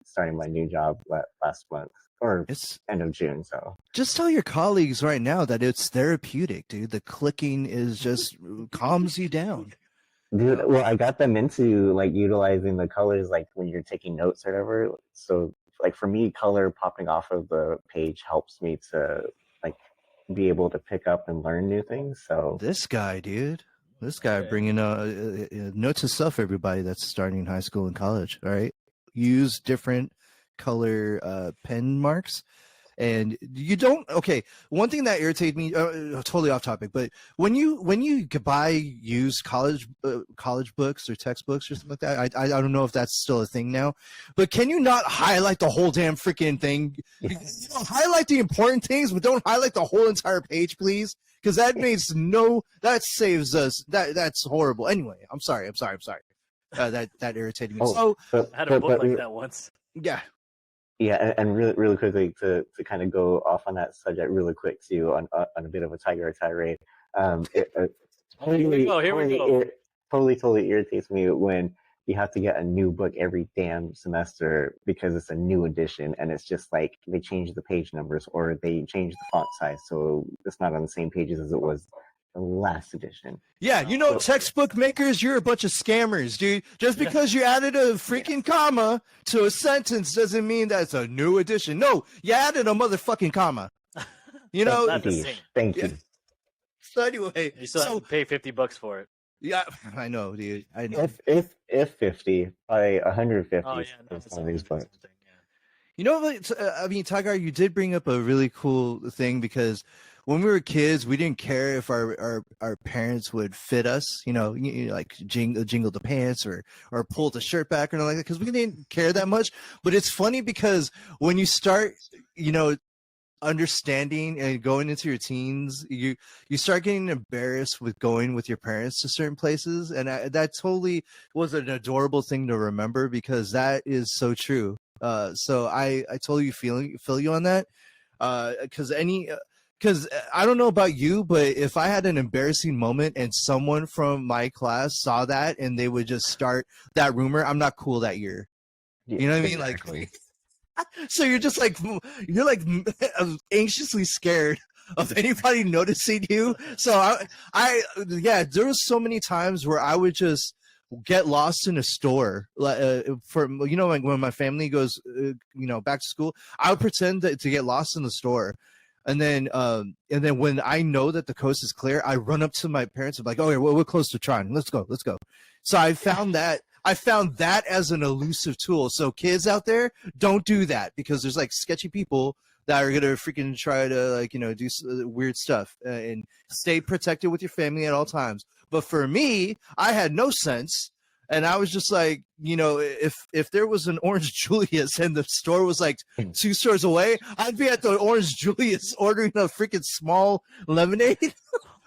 Starting my new job last month, or it's end of June. So just tell your colleagues right now that it's therapeutic, dude. The clicking is just calms you down. Dude, well, I got them into like utilizing the colors, like when you're taking notes or whatever. So like for me, color popping off of the page helps me to like be able to pick up and learn new things. So this guy, dude, bringing note to self, everybody that's starting high school and college. All right, use different color pen marks. And you don't. Okay, one thing that irritated me, totally off topic, but when you buy used college books or textbooks or something like that, I don't know if that's still a thing now, but can you not highlight the whole damn freaking thing? Yes. You know, highlight the important things, but don't highlight the whole entire page, please, because that that saves us. That's horrible. Anyway, I'm sorry. That irritated me. I had a book like that once. Yeah. Yeah, and really, really quickly to kind of go off on that subject really quick too, on a bit of a tiger tirade. It Here we go. Here we go. totally irritates me when you have to get a new book every damn semester because it's a new edition, and it's just like they change the page numbers or they change the font size, so it's not on the same pages as it was the last edition. Yeah, you know, textbook makers, you're a bunch of scammers, dude. Just because you added a freaking comma to a sentence doesn't mean that's a new edition. No, you added a motherfucking comma. You know, Not the same. Thank you. Yeah. So anyway, You still have to pay $50 for it. yeah, I know, dude. I know. If 50, by 150 Oh yeah, no, is it's one of these books. something, yeah. You know, I mean, Tiger, you did bring up a really cool thing because when we were kids, we didn't care if our parents would fit us, like jingle the pants or pull the shirt back or anything like that, because we didn't care that much. But it's funny because when you start, understanding and going into your teens, you start getting embarrassed with going with your parents to certain places, and that totally was an adorable thing to remember because that is so true. So I totally feel you on that. Because I don't know about you, but if I had an embarrassing moment and someone from my class saw that and they would just start that rumor, I'm not cool that year. You know what I mean? Like, so you're just like anxiously scared of anybody noticing you. So yeah, there was so many times where I would just get lost in a store, like when my family goes back to school, I would pretend to get lost in the store, and then when I know that the coast is clear, I run up to my parents and be like, oh yeah, we're close to Tron, let's go. So I found that as an elusive tool. So kids out there, don't do that, because there's like sketchy people that are gonna freaking try to do weird stuff, and stay protected with your family at all times. But for me, I had no sense, and I was just like, if there was an Orange Julius and the store was like 2 stores away, I'd be at the Orange Julius ordering a freaking small lemonade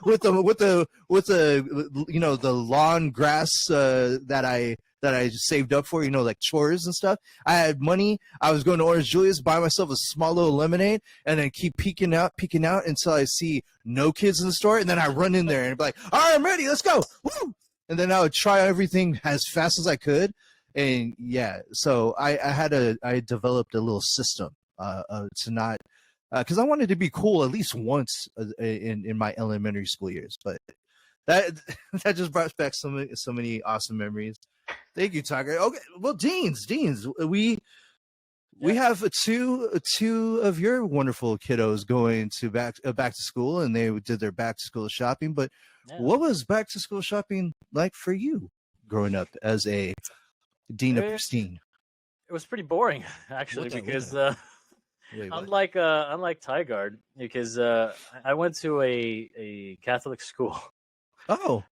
with the the lawn grass that I saved up for, like chores and stuff. I had money. I was going to Orange Julius, buy myself a small little lemonade, and then keep peeking out until I see no kids in the store. And then I run in there and be like, all right, I'm ready. Let's go. Woo! And then I would try everything as fast as I could. And yeah, so I developed a little system to not, because I wanted to be cool at least once in my elementary school years. But that just brought back so many awesome memories. Thank you, Tiger. Okay, well, Deans, we have two of your wonderful kiddos going to back to school, and they did their back to school shopping. But what was back to school shopping like for you growing up as a Dean of Pristine? It was pretty boring, actually, because unlike Tigard, because I went to a Catholic school. Oh.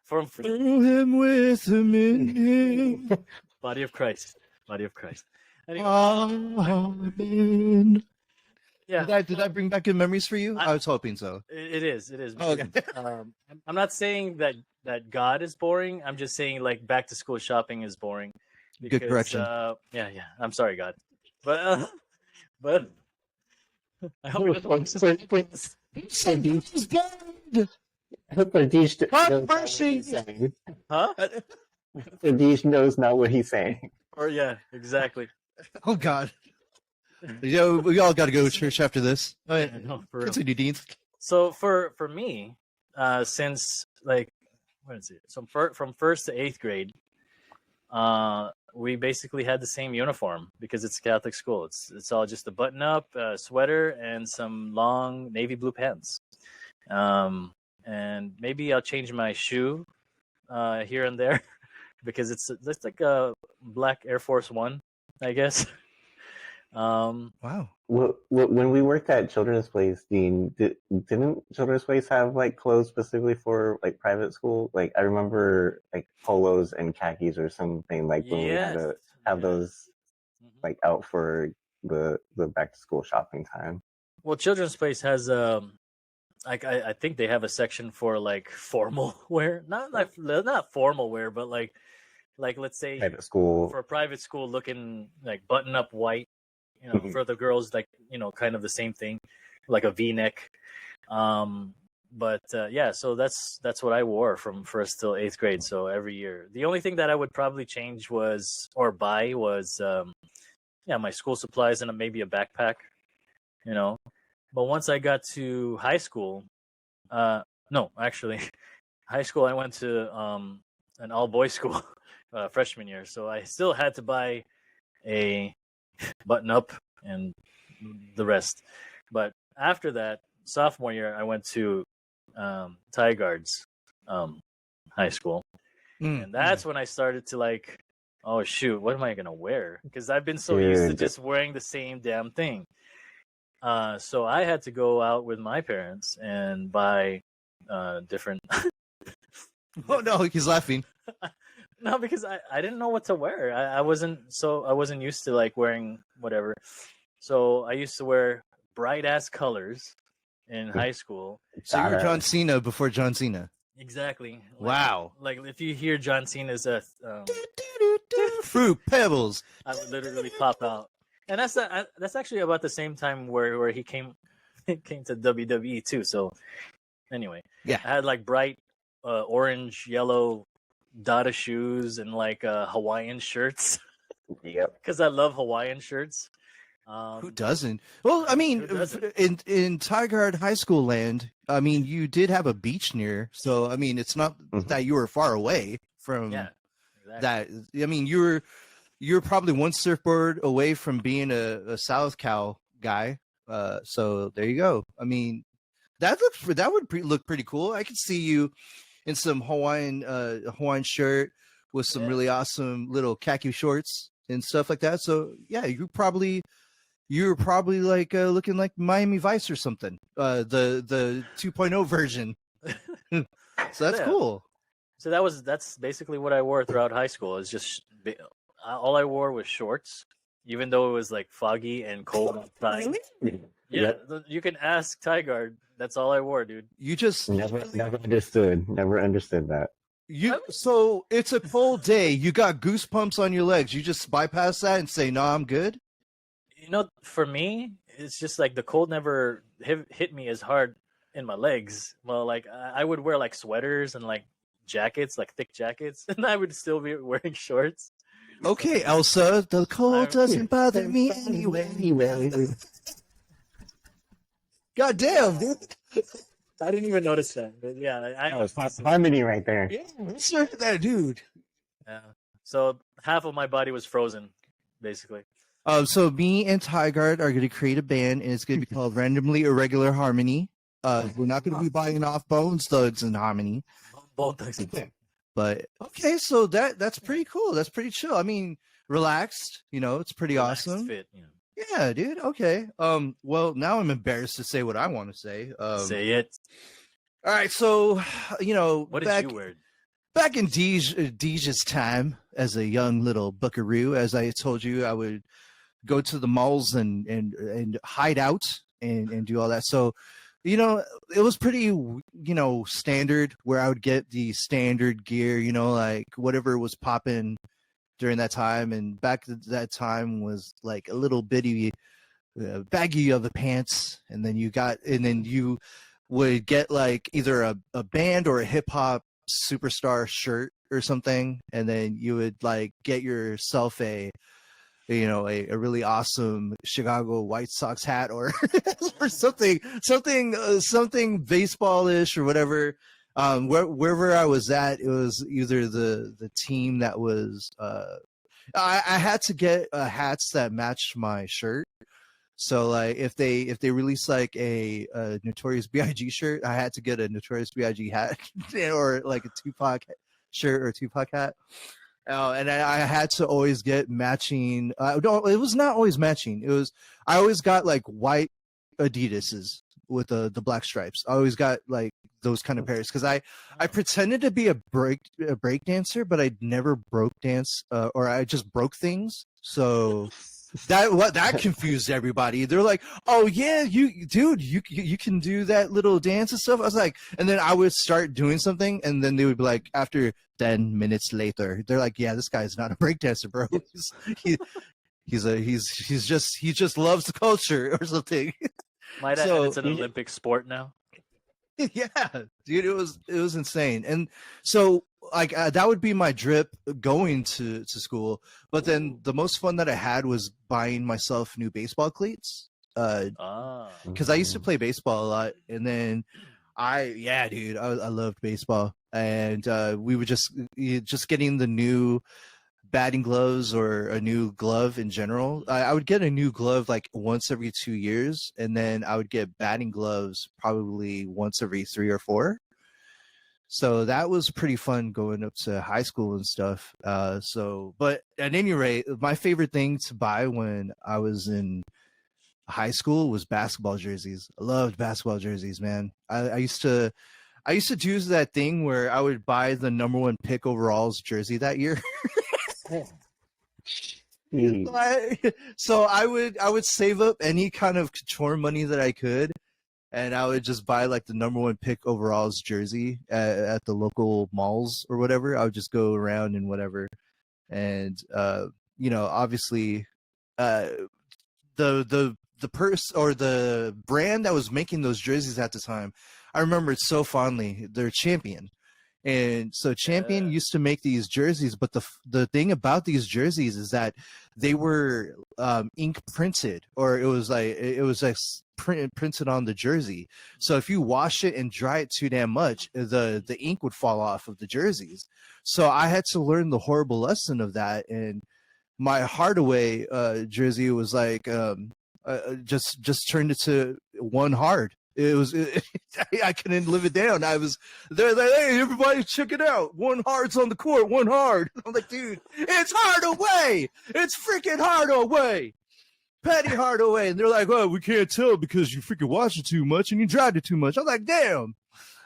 From through him with him in him. Body of Christ. Anyway, Amen. Yeah. Did that bring back good memories for you? I was hoping so. It is. Oh, okay. I'm not saying that God is boring. I'm just saying like back to school shopping is boring. Because, good correction. Yeah. I'm sorry, God, but I hope it doesn't. Huh? Deej knows not what he's saying. Or yeah, exactly. Oh God. We all got to go to church after this. All right. Yeah, no, for real. Continue, Deans. So for me, since like what is it? So from 1st to 8th grade, we basically had the same uniform because it's a Catholic school. It's all just a button up, sweater, and some long navy blue pants. And maybe I'll change my shoe here and there because it's like a black Air Force One, I guess. Wow. When we worked at Children's Place, Dean, didn't Children's Place have like clothes specifically for like private school? Like I remember like polos and khakis or something, like when we had to have those like out for the back to school shopping time. Well, Children's Place has like I think they have a section for like formal wear, not formal wear, but like let's say Private school. for a private school, looking like button up white, for the girls, like kind of the same thing, like a V-neck. But yeah, so that's what I wore from first till 8th grade. So every year, the only thing that I would probably change was or buy was yeah, my school supplies and maybe a backpack, you know. But once I got to high school, no, actually, high school I went to an all boys school freshman year, so I still had to buy a button up and the rest. But after that, sophomore year, I went to Tigard's high school, and that's when I started to like, oh shoot, what am I gonna wear? Because I've been so used to just wearing the same damn thing. So I had to go out with my parents and buy different. Oh no, he's laughing. No, because I didn't know what to wear. I wasn't used to like wearing whatever. So I used to wear bright ass colors in high school. So you were John Cena before John Cena. Exactly. Wow. Like if you hear John Cena's Fruit Pebbles, I would literally pop out. And that's actually about the same time where he came to WWE too. So anyway, yeah, I had like bright orange, yellow Dada shoes and like Hawaiian shirts. Yep. Because I love Hawaiian shirts. Who doesn't? Well, I mean, in Tigard High School land, I mean, you did have a beach near, so I mean, it's not that you were far away from that. I mean, you're probably one surfboard away from being a South Cal guy. So there you go. I mean, that would look pretty cool. I could see you in some Hawaiian shirt with some really awesome little khaki shorts and stuff like that. So yeah, you were probably like looking like Miami Vice or something. The 2.0 version. So that's cool. So that's basically what I wore throughout high school. It's just all I wore was shorts, even though it was like foggy and cold outside. Yeah, you can ask Tigard. That's all I wore, dude. You just never understood that. So it's a cold day. You got goosebumps on your legs. You just bypass that and say, "No, I'm good." For me, it's just like the cold never hit me as hard in my legs. Well, like I would wear like sweaters and like jackets, like thick jackets, and I would still be wearing shorts. Okay, Elsa, the cold doesn't bother me anyway. God damn, dude. I didn't even notice that. But yeah, that was harmony right there. Yeah, look at that dude. Yeah. So half of my body was frozen, basically. So me and Tigard are going to create a band, and it's going to be called Randomly Irregular Harmony. We're not going to be buying off Bone Thugs and Harmony. Bone Thugs. But okay, so that's pretty cool. That's pretty chill. I mean, relaxed. It's pretty awesome. Fit, Yeah, dude. Okay. Well, now I'm embarrassed to say what I want to say. Say it. All right. So, what did you wear? Back in Deej's time as a young little buckaroo, as I told you, I would go to the malls and hide out and do all that. So, it was pretty, standard where I would get the standard gear, like whatever was popping during that time. And back at that time was like a little bitty baggy of the pants. And then you would get like either a band or a hip hop superstar shirt or something. And then you would like get yourself a really awesome Chicago White Sox hat or something baseball-ish or whatever. Wherever I was at, it was either the team that was. I had to get hats that matched my shirt. So like if they release like a Notorious B.I.G. shirt, I had to get a Notorious B.I.G. hat or like a Tupac shirt or Tupac hat. And I had to always get matching. No, it was not always matching. I always got like white Adidas's with the black stripes. I always got like those kind of pairs because I pretended to be a break dancer, but I never broke dance or I just broke things. So that confused everybody. They're like, "Oh yeah, you can do that little dance and stuff." I was like, and then I would start doing something, and then they would be like, after 10 minutes later, they're like, "Yeah, this guy's not a breakdancer, bro. He just loves the culture or something." Might add, So- it's an Olympic sport now. Yeah, dude, it was insane. And so like that would be my drip going to school. But then the most fun that I had was buying myself new baseball cleats. Because I used to play baseball a lot, and then dude, I loved baseball, and we would just getting the new batting gloves or a new glove in general. I would get a new glove like once every 2 years, and then I would get batting gloves probably once every 3 or 4. So that was pretty fun going up to high school and stuff. But at any rate, my favorite thing to buy when I was in high school was basketball jerseys. I loved basketball jerseys, man. I used to do that thing where I would buy the number 1 pick overalls jersey that year. So I would save up any kind of couture money that I could, and I would just buy like the number 1 pick overalls jersey at the local malls or whatever. I would just go around and whatever, and obviously, the purse or the brand that was making those jerseys at the time, I remember it so fondly. They're Champion. And so Champion used to make these jerseys, but the thing about these jerseys is that they were ink printed, or it was like printed on the jersey. So if you wash it and dry it too damn much, the ink would fall off of the jerseys. So I had to learn the horrible lesson of that. And my Hardaway jersey was like just turned it to one hard. I couldn't live it down. They're like, "Hey, everybody, check it out. One hard's on the court, one hard." I'm like, "Dude, it's Hardaway. It's freaking Hardaway. Patty Hardaway." And they're like, "Oh, we can't tell because you freaking watched it too much and you dried it too much." I'm like, "Damn."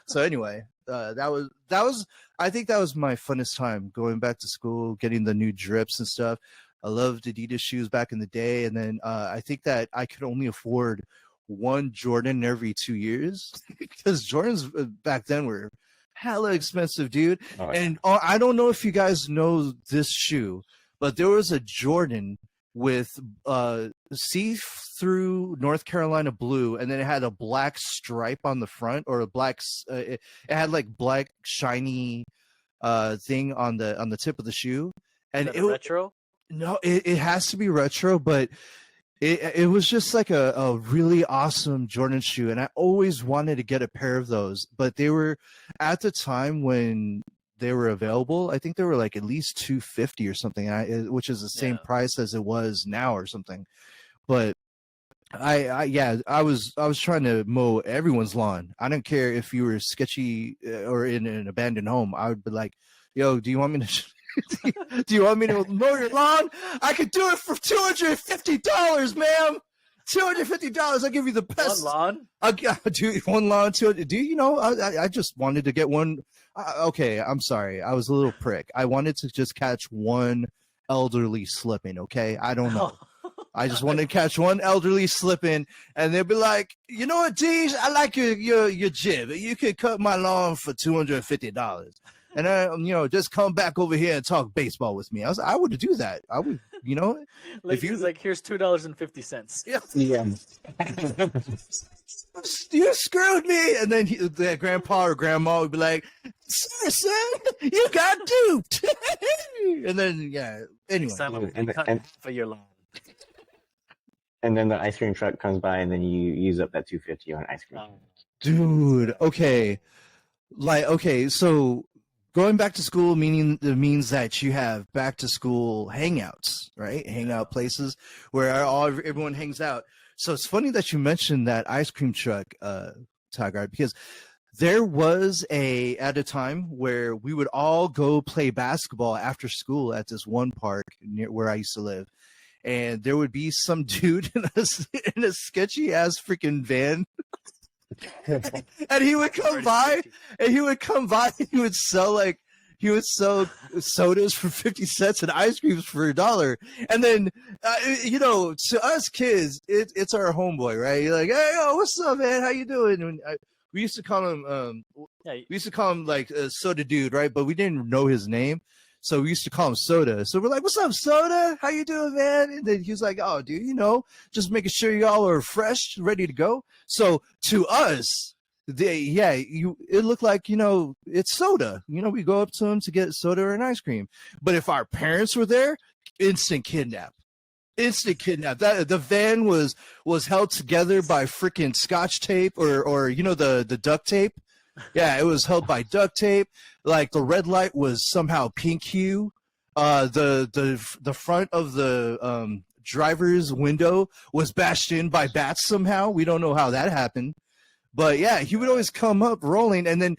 So anyway, that was I think that was my funnest time, going back to school, getting the new drips and stuff. I loved Adidas shoes back in the day, and then I think that I could only afford one Jordan every 2 years because Jordans back then were hella expensive, dude. Oh, yeah. And I don't know if you guys know this shoe, but there was a Jordan with see-through North Carolina blue, and then it had a black stripe on the front, or a black it had like black shiny thing on the tip of the shoe. And Is that retro? No, it has to be retro, but it was just like a really awesome Jordan shoe, and I always wanted to get a pair of those. But they were, at the time when they were available, I think they were like at least $250 or something, which is the same price as it was now or something. But I was trying to mow everyone's lawn. I don't care if you were sketchy or in an abandoned home. I would be like, "Yo, do you want me to?" Do you want me to mow your lawn? I could do it for $250, ma'am. $250. I'll give you the best. One lawn? I'll do one lawn. I just wanted to get one. Okay, I'm sorry. I was a little prick. I wanted to just catch one elderly slipping. Okay, I don't know. I just wanted to catch one elderly slipping, and they'd be like, "You know what, Deej? I like your jib. You could cut my lawn for $250." And just come back over here and talk baseball with me. I would do that. I would, Like, he's like, "Here's $2.50. Yeah. You screwed me. And then the grandpa or grandma would be like, "Sorry, son, you got duped." And then, anyway. Next time I'm And- cut and- for your lawn. And then the ice cream truck comes by, and then you use up that $250 on ice cream. Dude, okay. So going back to school means that you have back to school hangouts, right? Hangout places where everyone hangs out. So it's funny that you mentioned that ice cream truck, Taggart, because there was at a time where we would all go play basketball after school at this one park near where I used to live. And there would be some dude in a sketchy ass freaking van. And he would come by, and he would sell he would sell sodas for 50 cents and ice creams for $1. And then, to us kids, it's our homeboy, right? You're like, hey, yo, what's up, man? How you doing? And we used to call him, we used to call him like Soda Dude, right? But we didn't know his name. So we used to call him Soda. So we're like, what's up, Soda? How you doing, man? And then he was like, oh, dude, just making sure y'all are fresh, ready to go. So to us, it looked like, it's soda. We go up to him to get soda or an ice cream. But if our parents were there, instant kidnap. That the van was held together by freaking scotch tape or the duct tape. Yeah, it was held by duct tape. Like the red light was somehow pink hue. The front of the driver's window was bashed in by bats somehow. We don't know how that happened. But yeah, he would always come up rolling, and then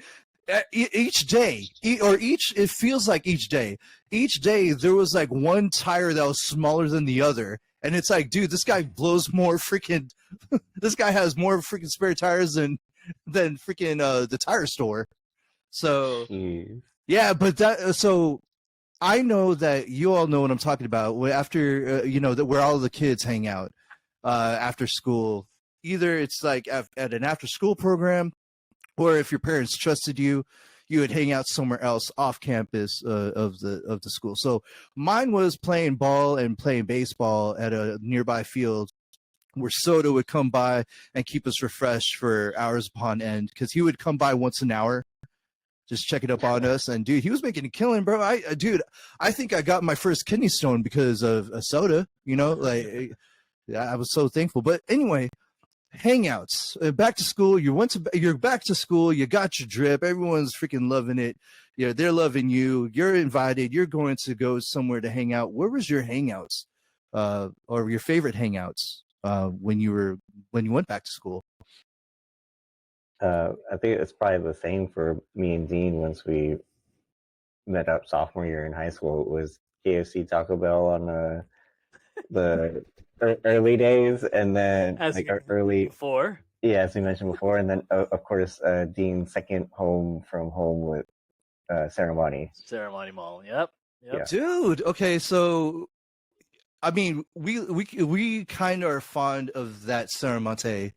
each day, it feels like each day there was like one tire that was smaller than the other, and it's like, dude, this guy blows more freaking. This guy has more freaking spare tires than freaking the tire store. So yeah, but so I know that you all know what I'm talking about. After where all the kids hang out after school. Either it's like at an after-school program, or if your parents trusted you, you would hang out somewhere else off campus of the school. So mine was playing ball and playing baseball at a nearby field, where Soda would come by and keep us refreshed for hours upon end, because he would come by once an hour, just checking up on us. And dude, he was making a killing, bro. I think I got my first kidney stone because of a Soda. I was so thankful. But anyway. Hangouts, back to school. You're back to school. You got your drip. Everyone's freaking loving it. They're loving you. You're invited. You're going to go somewhere to hang out. Where was your hangouts, or your favorite hangouts when you went back to school? I think it's probably the same for me and Dean once we met up sophomore year in high school. It was KFC, Taco Bell on the early days, and then as before. Yeah, as we mentioned before, and then of course Dean's second home from home with Ceremony Mall. Yep. Yeah. Dude. Okay, so I mean, we kind of are fond of that Ceremony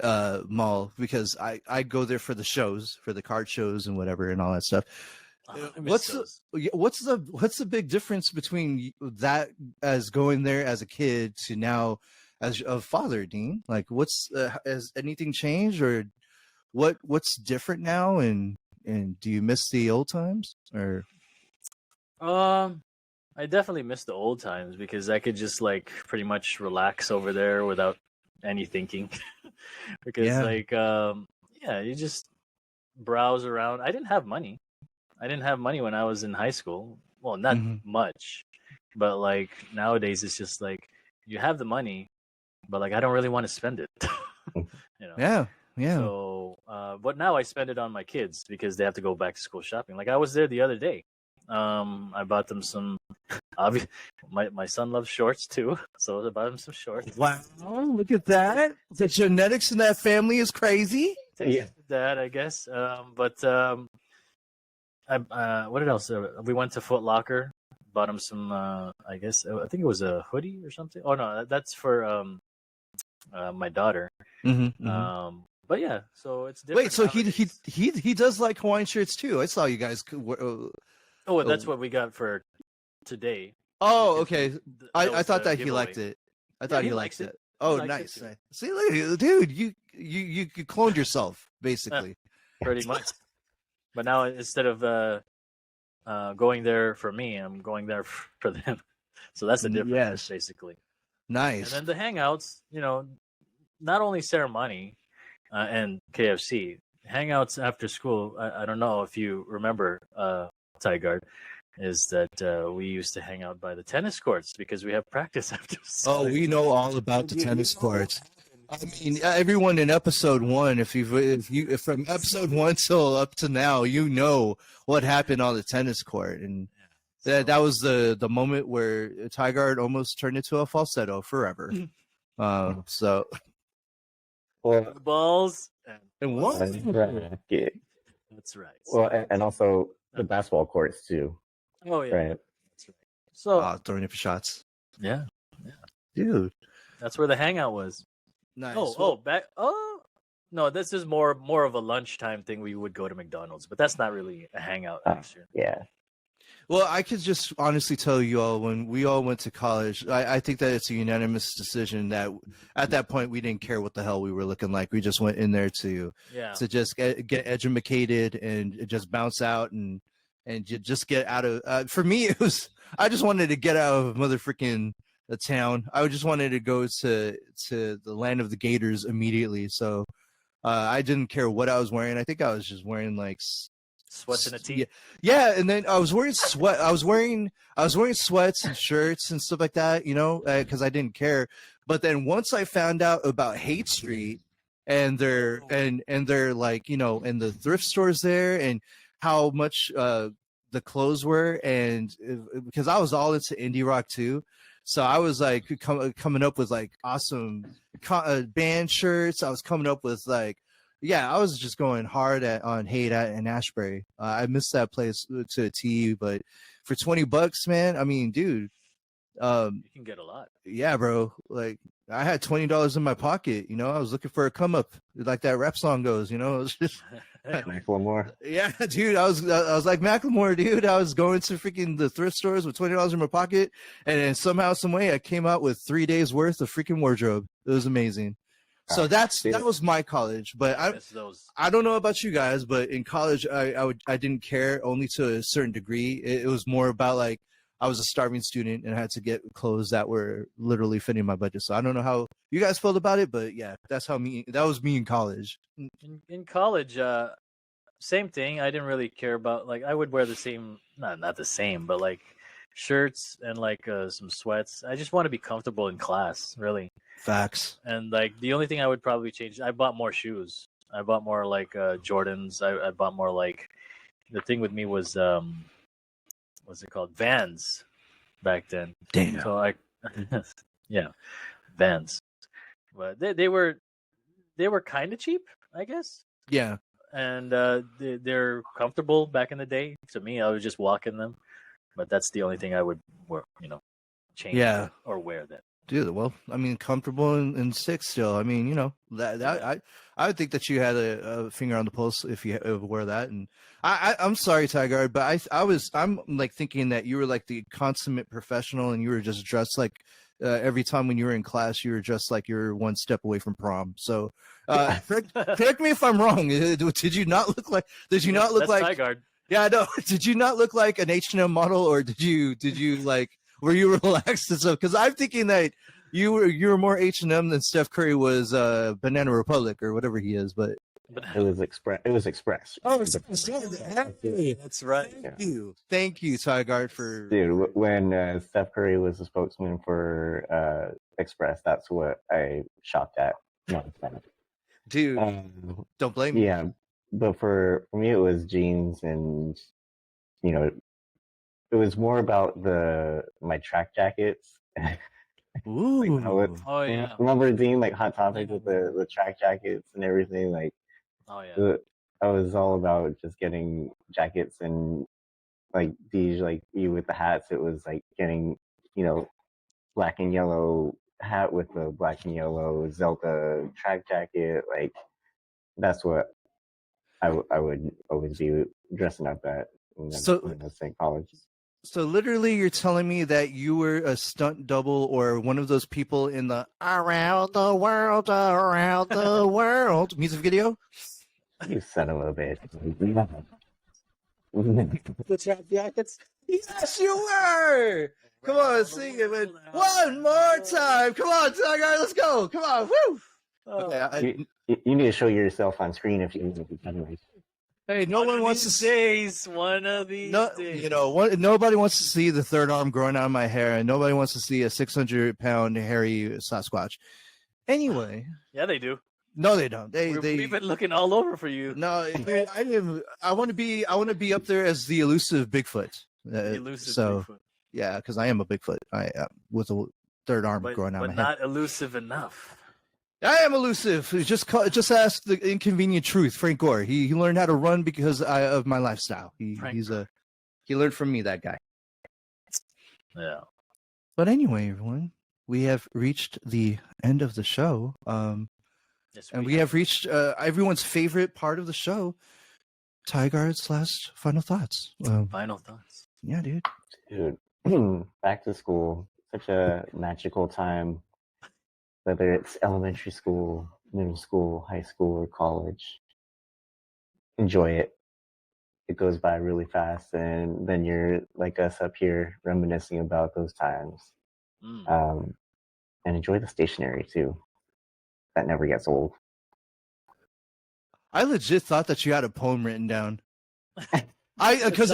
mall, because I go there for the shows, for the card shows and whatever and all that stuff. What's the big difference between that as going there as a kid to now as a father, Dean? Like, has anything changed, or what's different now? And do you miss the old times, or? I definitely miss the old times, because I could just like pretty much relax over there without any thinking. Because you just browse around. I didn't have money when I was in high school. Well, not much, but like nowadays it's just like you have the money, but like I don't really want to spend it. Yeah. So, but now I spend it on my kids because they have to go back to school shopping. Like I was there the other day. I bought them some. My son loves shorts too, so I bought him some shorts. Wow! Look at that. The genetics in that family is crazy. Yeah, that I guess. But what else? We went to Foot Locker, bought him some. I think it was a hoodie or something. Oh no, that's for my daughter. But yeah, so it's different. Wait, so he does like Hawaiian shirts too? I saw you guys. Oh, that's what we got for today. Oh, okay. I thought that he liked it. I thought he liked it. Oh, nice. See, look, dude, you cloned yourself basically. Pretty much. But now instead of going there for me, I'm going there for them. So that's the difference, basically. Nice. And then the hangouts, not only Ceremony and KFC, hangouts after school. I don't know if you remember, Tigard, is that we used to hang out by the tennis courts because we have practice after school. Oh, we know all about the tennis courts. I mean, everyone in episode 1, if from episode 1 till up to now, you know what happened on the tennis court, and that was the moment where Tigard almost turned into a falsetto forever. So, the balls and what? That's right. That's right. Well, and also the basketball courts too, Oh yeah, right? that's right. So Throwing it for shots, yeah, dude. that's where the hangout was. Nice. Back. Oh no, this is more of a lunchtime thing. We would go to McDonald's, but that's not really a hangout. Actually. Yeah. Well, I could just honestly tell you all when we all went to college, I think that it's a unanimous decision that at that point we didn't care what the hell we were looking like. We just went in there to just get educated and just bounce out and just get out of. For me, it was I just wanted to get out of motherfucking the town. I just wanted to go to the land of the Gators immediately. So I didn't care what I was wearing. I think I was just wearing like sweats and a tee. Yeah, and then I was wearing sweat. I was wearing sweats and shirts and stuff like that, you know, because I didn't care. But then once I found out about Haight Street and their like, you know, and the thrift stores there and how much the clothes were, and because I was all into indie rock too, so I was like coming up with like awesome band shirts. I was coming up with like. Yeah, I was just going hard on Haight and Ashbury. I missed that place to a T, but for $20, man, I mean, dude, you can get a lot. Yeah, bro. Like I had $20 in my pocket. You know, I was looking for a come up, like that rap song goes. You know, it was just Macklemore. Yeah, dude. I was like Macklemore, dude. I was going to freaking the thrift stores with $20 in my pocket, and then somehow, some way, I came out with 3 days worth of freaking wardrobe. It was amazing. So that was my college, but I don't know about you guys, but in college I didn't care, only to a certain degree. It was more about like I was a starving student and I had to get clothes that were literally fitting my budget. So I don't know how you guys felt about it, but yeah, that was me in college. In college, same thing. I didn't really care about, like, I would wear the same, not the same, but like shirts and like some sweats. I just want to be comfortable in class, really. Facts. And like the only thing I would probably change, I bought more shoes. I bought more like Jordans. I bought more like, the thing with me was what's it called, Vans back then. Damn. So yeah, Vans. But they were kind of cheap, I guess. Yeah. And they're comfortable back in the day. To me, I was just walking them. But that's the only thing I would wear, change or wear then. Dude, well, I mean, comfortable and sick still. I mean, you know, that I would think that you had a finger on the pulse if you wear that. And I'm sorry, Tigard, but I'm like thinking that you were like the consummate professional and you were just dressed like every time when you were in class, you were dressed like you're one step away from prom. So correct me if I'm wrong. Did you not look like? That's Tigard. Yeah, I know. Did you not look like an H&M model, or did you like? Were you relaxed and stuff? Because I'm thinking that you were more H&M than Steph Curry was Banana Republic or whatever he is. But it was Express. It was Express. Oh, that's right. Thank you, Tigard, for. Dude, when Steph Curry was the spokesman for Express, that's what I shopped at. No, dude, don't blame me. Yeah, but for me, it was jeans, and it was more about my track jackets. Ooh. Oh yeah. Remember being like Hot Topic with the track jackets and everything? Like, oh yeah. I was all about just getting jackets, and like these, like you with the hats, it was like getting, black and yellow hat with the black and yellow Zelda track jacket. Like, that's what I would always be dressing up at when I was in college. So literally, you're telling me that you were a stunt double or one of those people in the around the world music video? You son of a bitch. The track jackets? Yes, you were! Come on, sing it, man. One more time. Come on, Tiger, let's go. Come on, woo! Okay, you need to show yourself on screen if you need to be anyways. Hey, no one wants to see. One of these days. Nobody wants to see the third arm growing out of my hair, and nobody wants to see a 600-pound hairy Sasquatch. Anyway. Yeah, they do. No, they don't. We've been looking all over for you. No, I want to be up there as the elusive Bigfoot. Bigfoot. Yeah, because I am a Bigfoot. I with a third arm growing out of my head. But not elusive enough. I am elusive. Just ask the inconvenient truth, Frank Gore. He learned how to run because of my lifestyle. He learned from me, that guy. Yeah. But anyway, everyone, we have reached the end of the show. Yes, And we have reached everyone's favorite part of the show, Tyguard's last final thoughts. Final thoughts. Yeah, dude. Dude, back to school, such a magical time. Whether it's elementary school, middle school, high school, or college, enjoy it. It goes by really fast, and then you're like us up here reminiscing about those times. And enjoy the stationery too. That never gets old. I legit thought that you had a poem written down. Because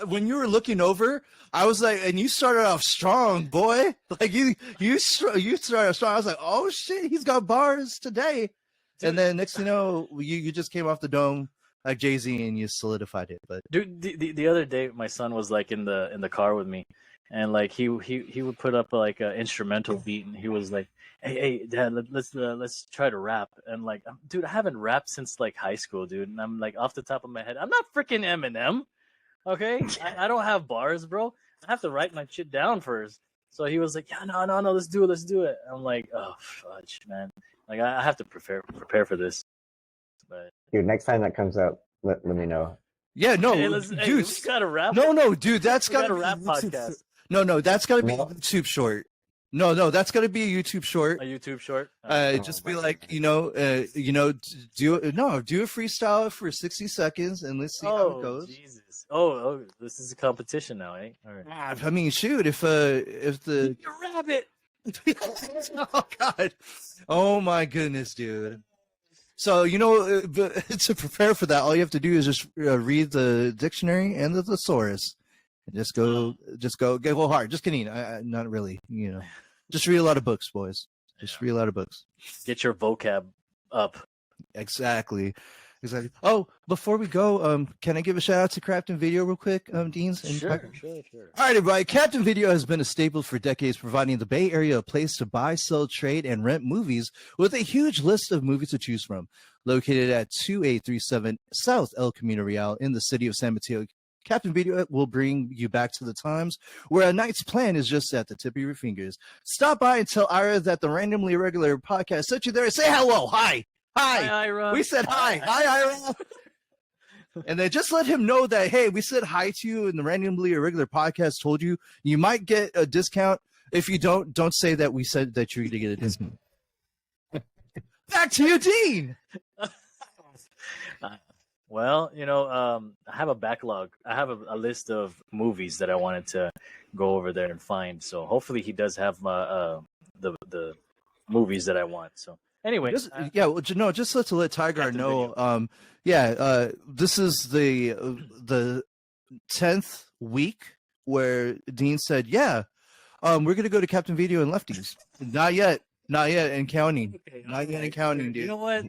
when you were looking over, I was like, and you started off strong, boy. Like you started off strong. I was like, oh shit, he's got bars today. Dude. And then next thing you know, you just came off the dome like Jay-Z and you solidified it. But dude, the other day, my son was like in the car with me, and like he would put up like an instrumental beat, and he was like, hey dad, let's try to rap. And like, dude, I haven't rapped since like high school, dude. And I'm like, off the top of my head, I'm not freaking Eminem, okay? I don't have bars, bro. I have to write my shit down first. So he was like, yeah, no, let's do it. I'm like, oh fudge, man. Like I have to prepare for this. But dude, next time that comes out, let me know. Yeah, no, dude, we gotta rap. No, dude, that's got a rap podcast. No, that's gotta be a YouTube short. No, that's gotta be a YouTube short. A YouTube short. Just be like, do a freestyle for 60 seconds and let's see how it goes. Jesus. Oh, this is a competition now, eh? All right. I mean, shoot, if the you rabbit. Oh God, oh my goodness, dude. So to prepare for that, all you have to do is just read the dictionary and the thesaurus. Just go hard. Just kidding. Not really. Just read a lot of books, boys. Just read a lot of books. Get your vocab up. Exactly. Oh, before we go, can I give a shout out to Captain Video real quick, Deans? Sure. All right, everybody. Captain Video has been a staple for decades, providing the Bay Area a place to buy, sell, trade, and rent movies with a huge list of movies to choose from. Located at 2837 South El Camino Real in the city of San Mateo, Captain Video will bring you back to the times where a night's plan is just at the tip of your fingers. Stop by and tell Ira that the Randomly Irregular podcast sent you there. Say hello. Hi, Ira. We said hi. Hi, Ira. And then just let him know that, hey, we said hi to you and the Randomly Irregular podcast told you. You might get a discount. If you don't say that we said that you're going to get a discount. Back to you, Dean. Well, I have a backlog. I have a list of movies that I wanted to go over there and find. So hopefully he does have the movies that I want. So anyway, just to let Tyguard know. This is the 10th week where Dean said, we're gonna go to Captain Video and Lefties. Not yet, and counting. Okay, not yet and counting, dude. You know what?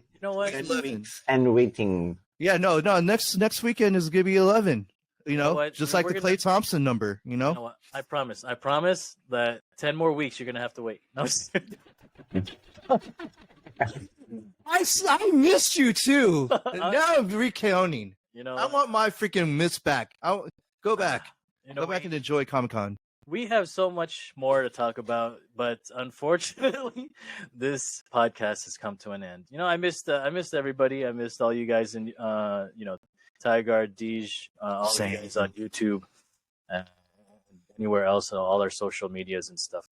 And waiting. Yeah, no. Next weekend is gonna be 11. Just like the Klay Thompson number. You know what? I promise that 10 more weeks you're gonna have to wait. No. I missed you too. Now I'm recounting. I want my freaking miss back. Go back. Go back and enjoy Comic-Con. We have so much more to talk about, but unfortunately, this podcast has come to an end. I missed everybody. I missed all you guys, and Tyguard, Deej, all you guys on YouTube, and anywhere else, all our social medias and stuff.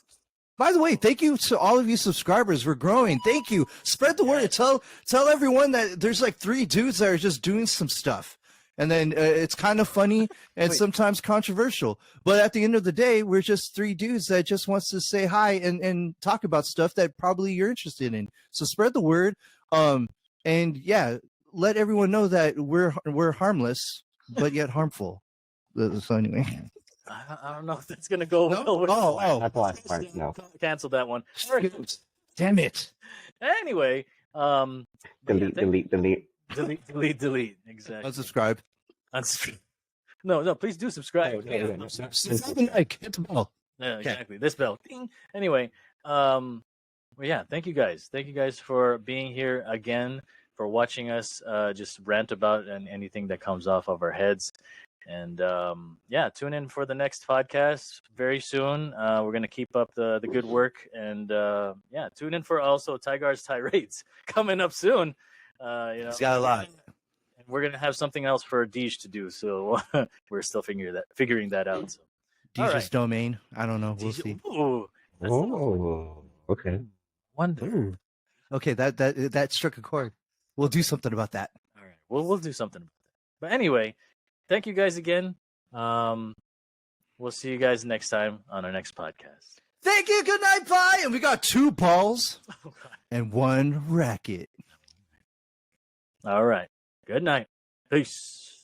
By the way, thank you to all of you subscribers. We're growing. Thank you. Spread the word. Tell everyone that there's like 3 dudes that are just doing some stuff. And then it's kind of funny and sometimes controversial. But at the end of the day, we're just 3 dudes that just wants to say hi and talk about stuff that probably you're interested in. So spread the word. And let everyone know that we're harmless, but yet harmful. So anyway. I don't know if that's gonna go well. That's the last part. No, cancel that one. Damn it. Anyway, delete. Delete. Exactly. Unsubscribe. No, please do subscribe. Hit the bell. Yeah, exactly. This bell. Ding. Anyway, Well, yeah, thank you guys. Thank you guys for being here again, for watching us just rant about and anything that comes off of our heads. And yeah, tune in for the next podcast very soon. We're gonna keep up the good work, and yeah, tune in for also Tygar's tirades coming up soon. He's got a lot. And we're gonna have something else for Deej to do, so we're still figuring that out. So. All DJ's right. domain. I don't know. We'll see. Ooh, Oh, okay. wonder. Ooh. Okay, that struck a chord. We'll do something about that. All right, we'll do something about that. But anyway, thank you guys again. We'll see you guys next time on our next podcast. Thank you. Good night. Bye. And we got 2 balls and 1 racket. All right. Good night. Peace.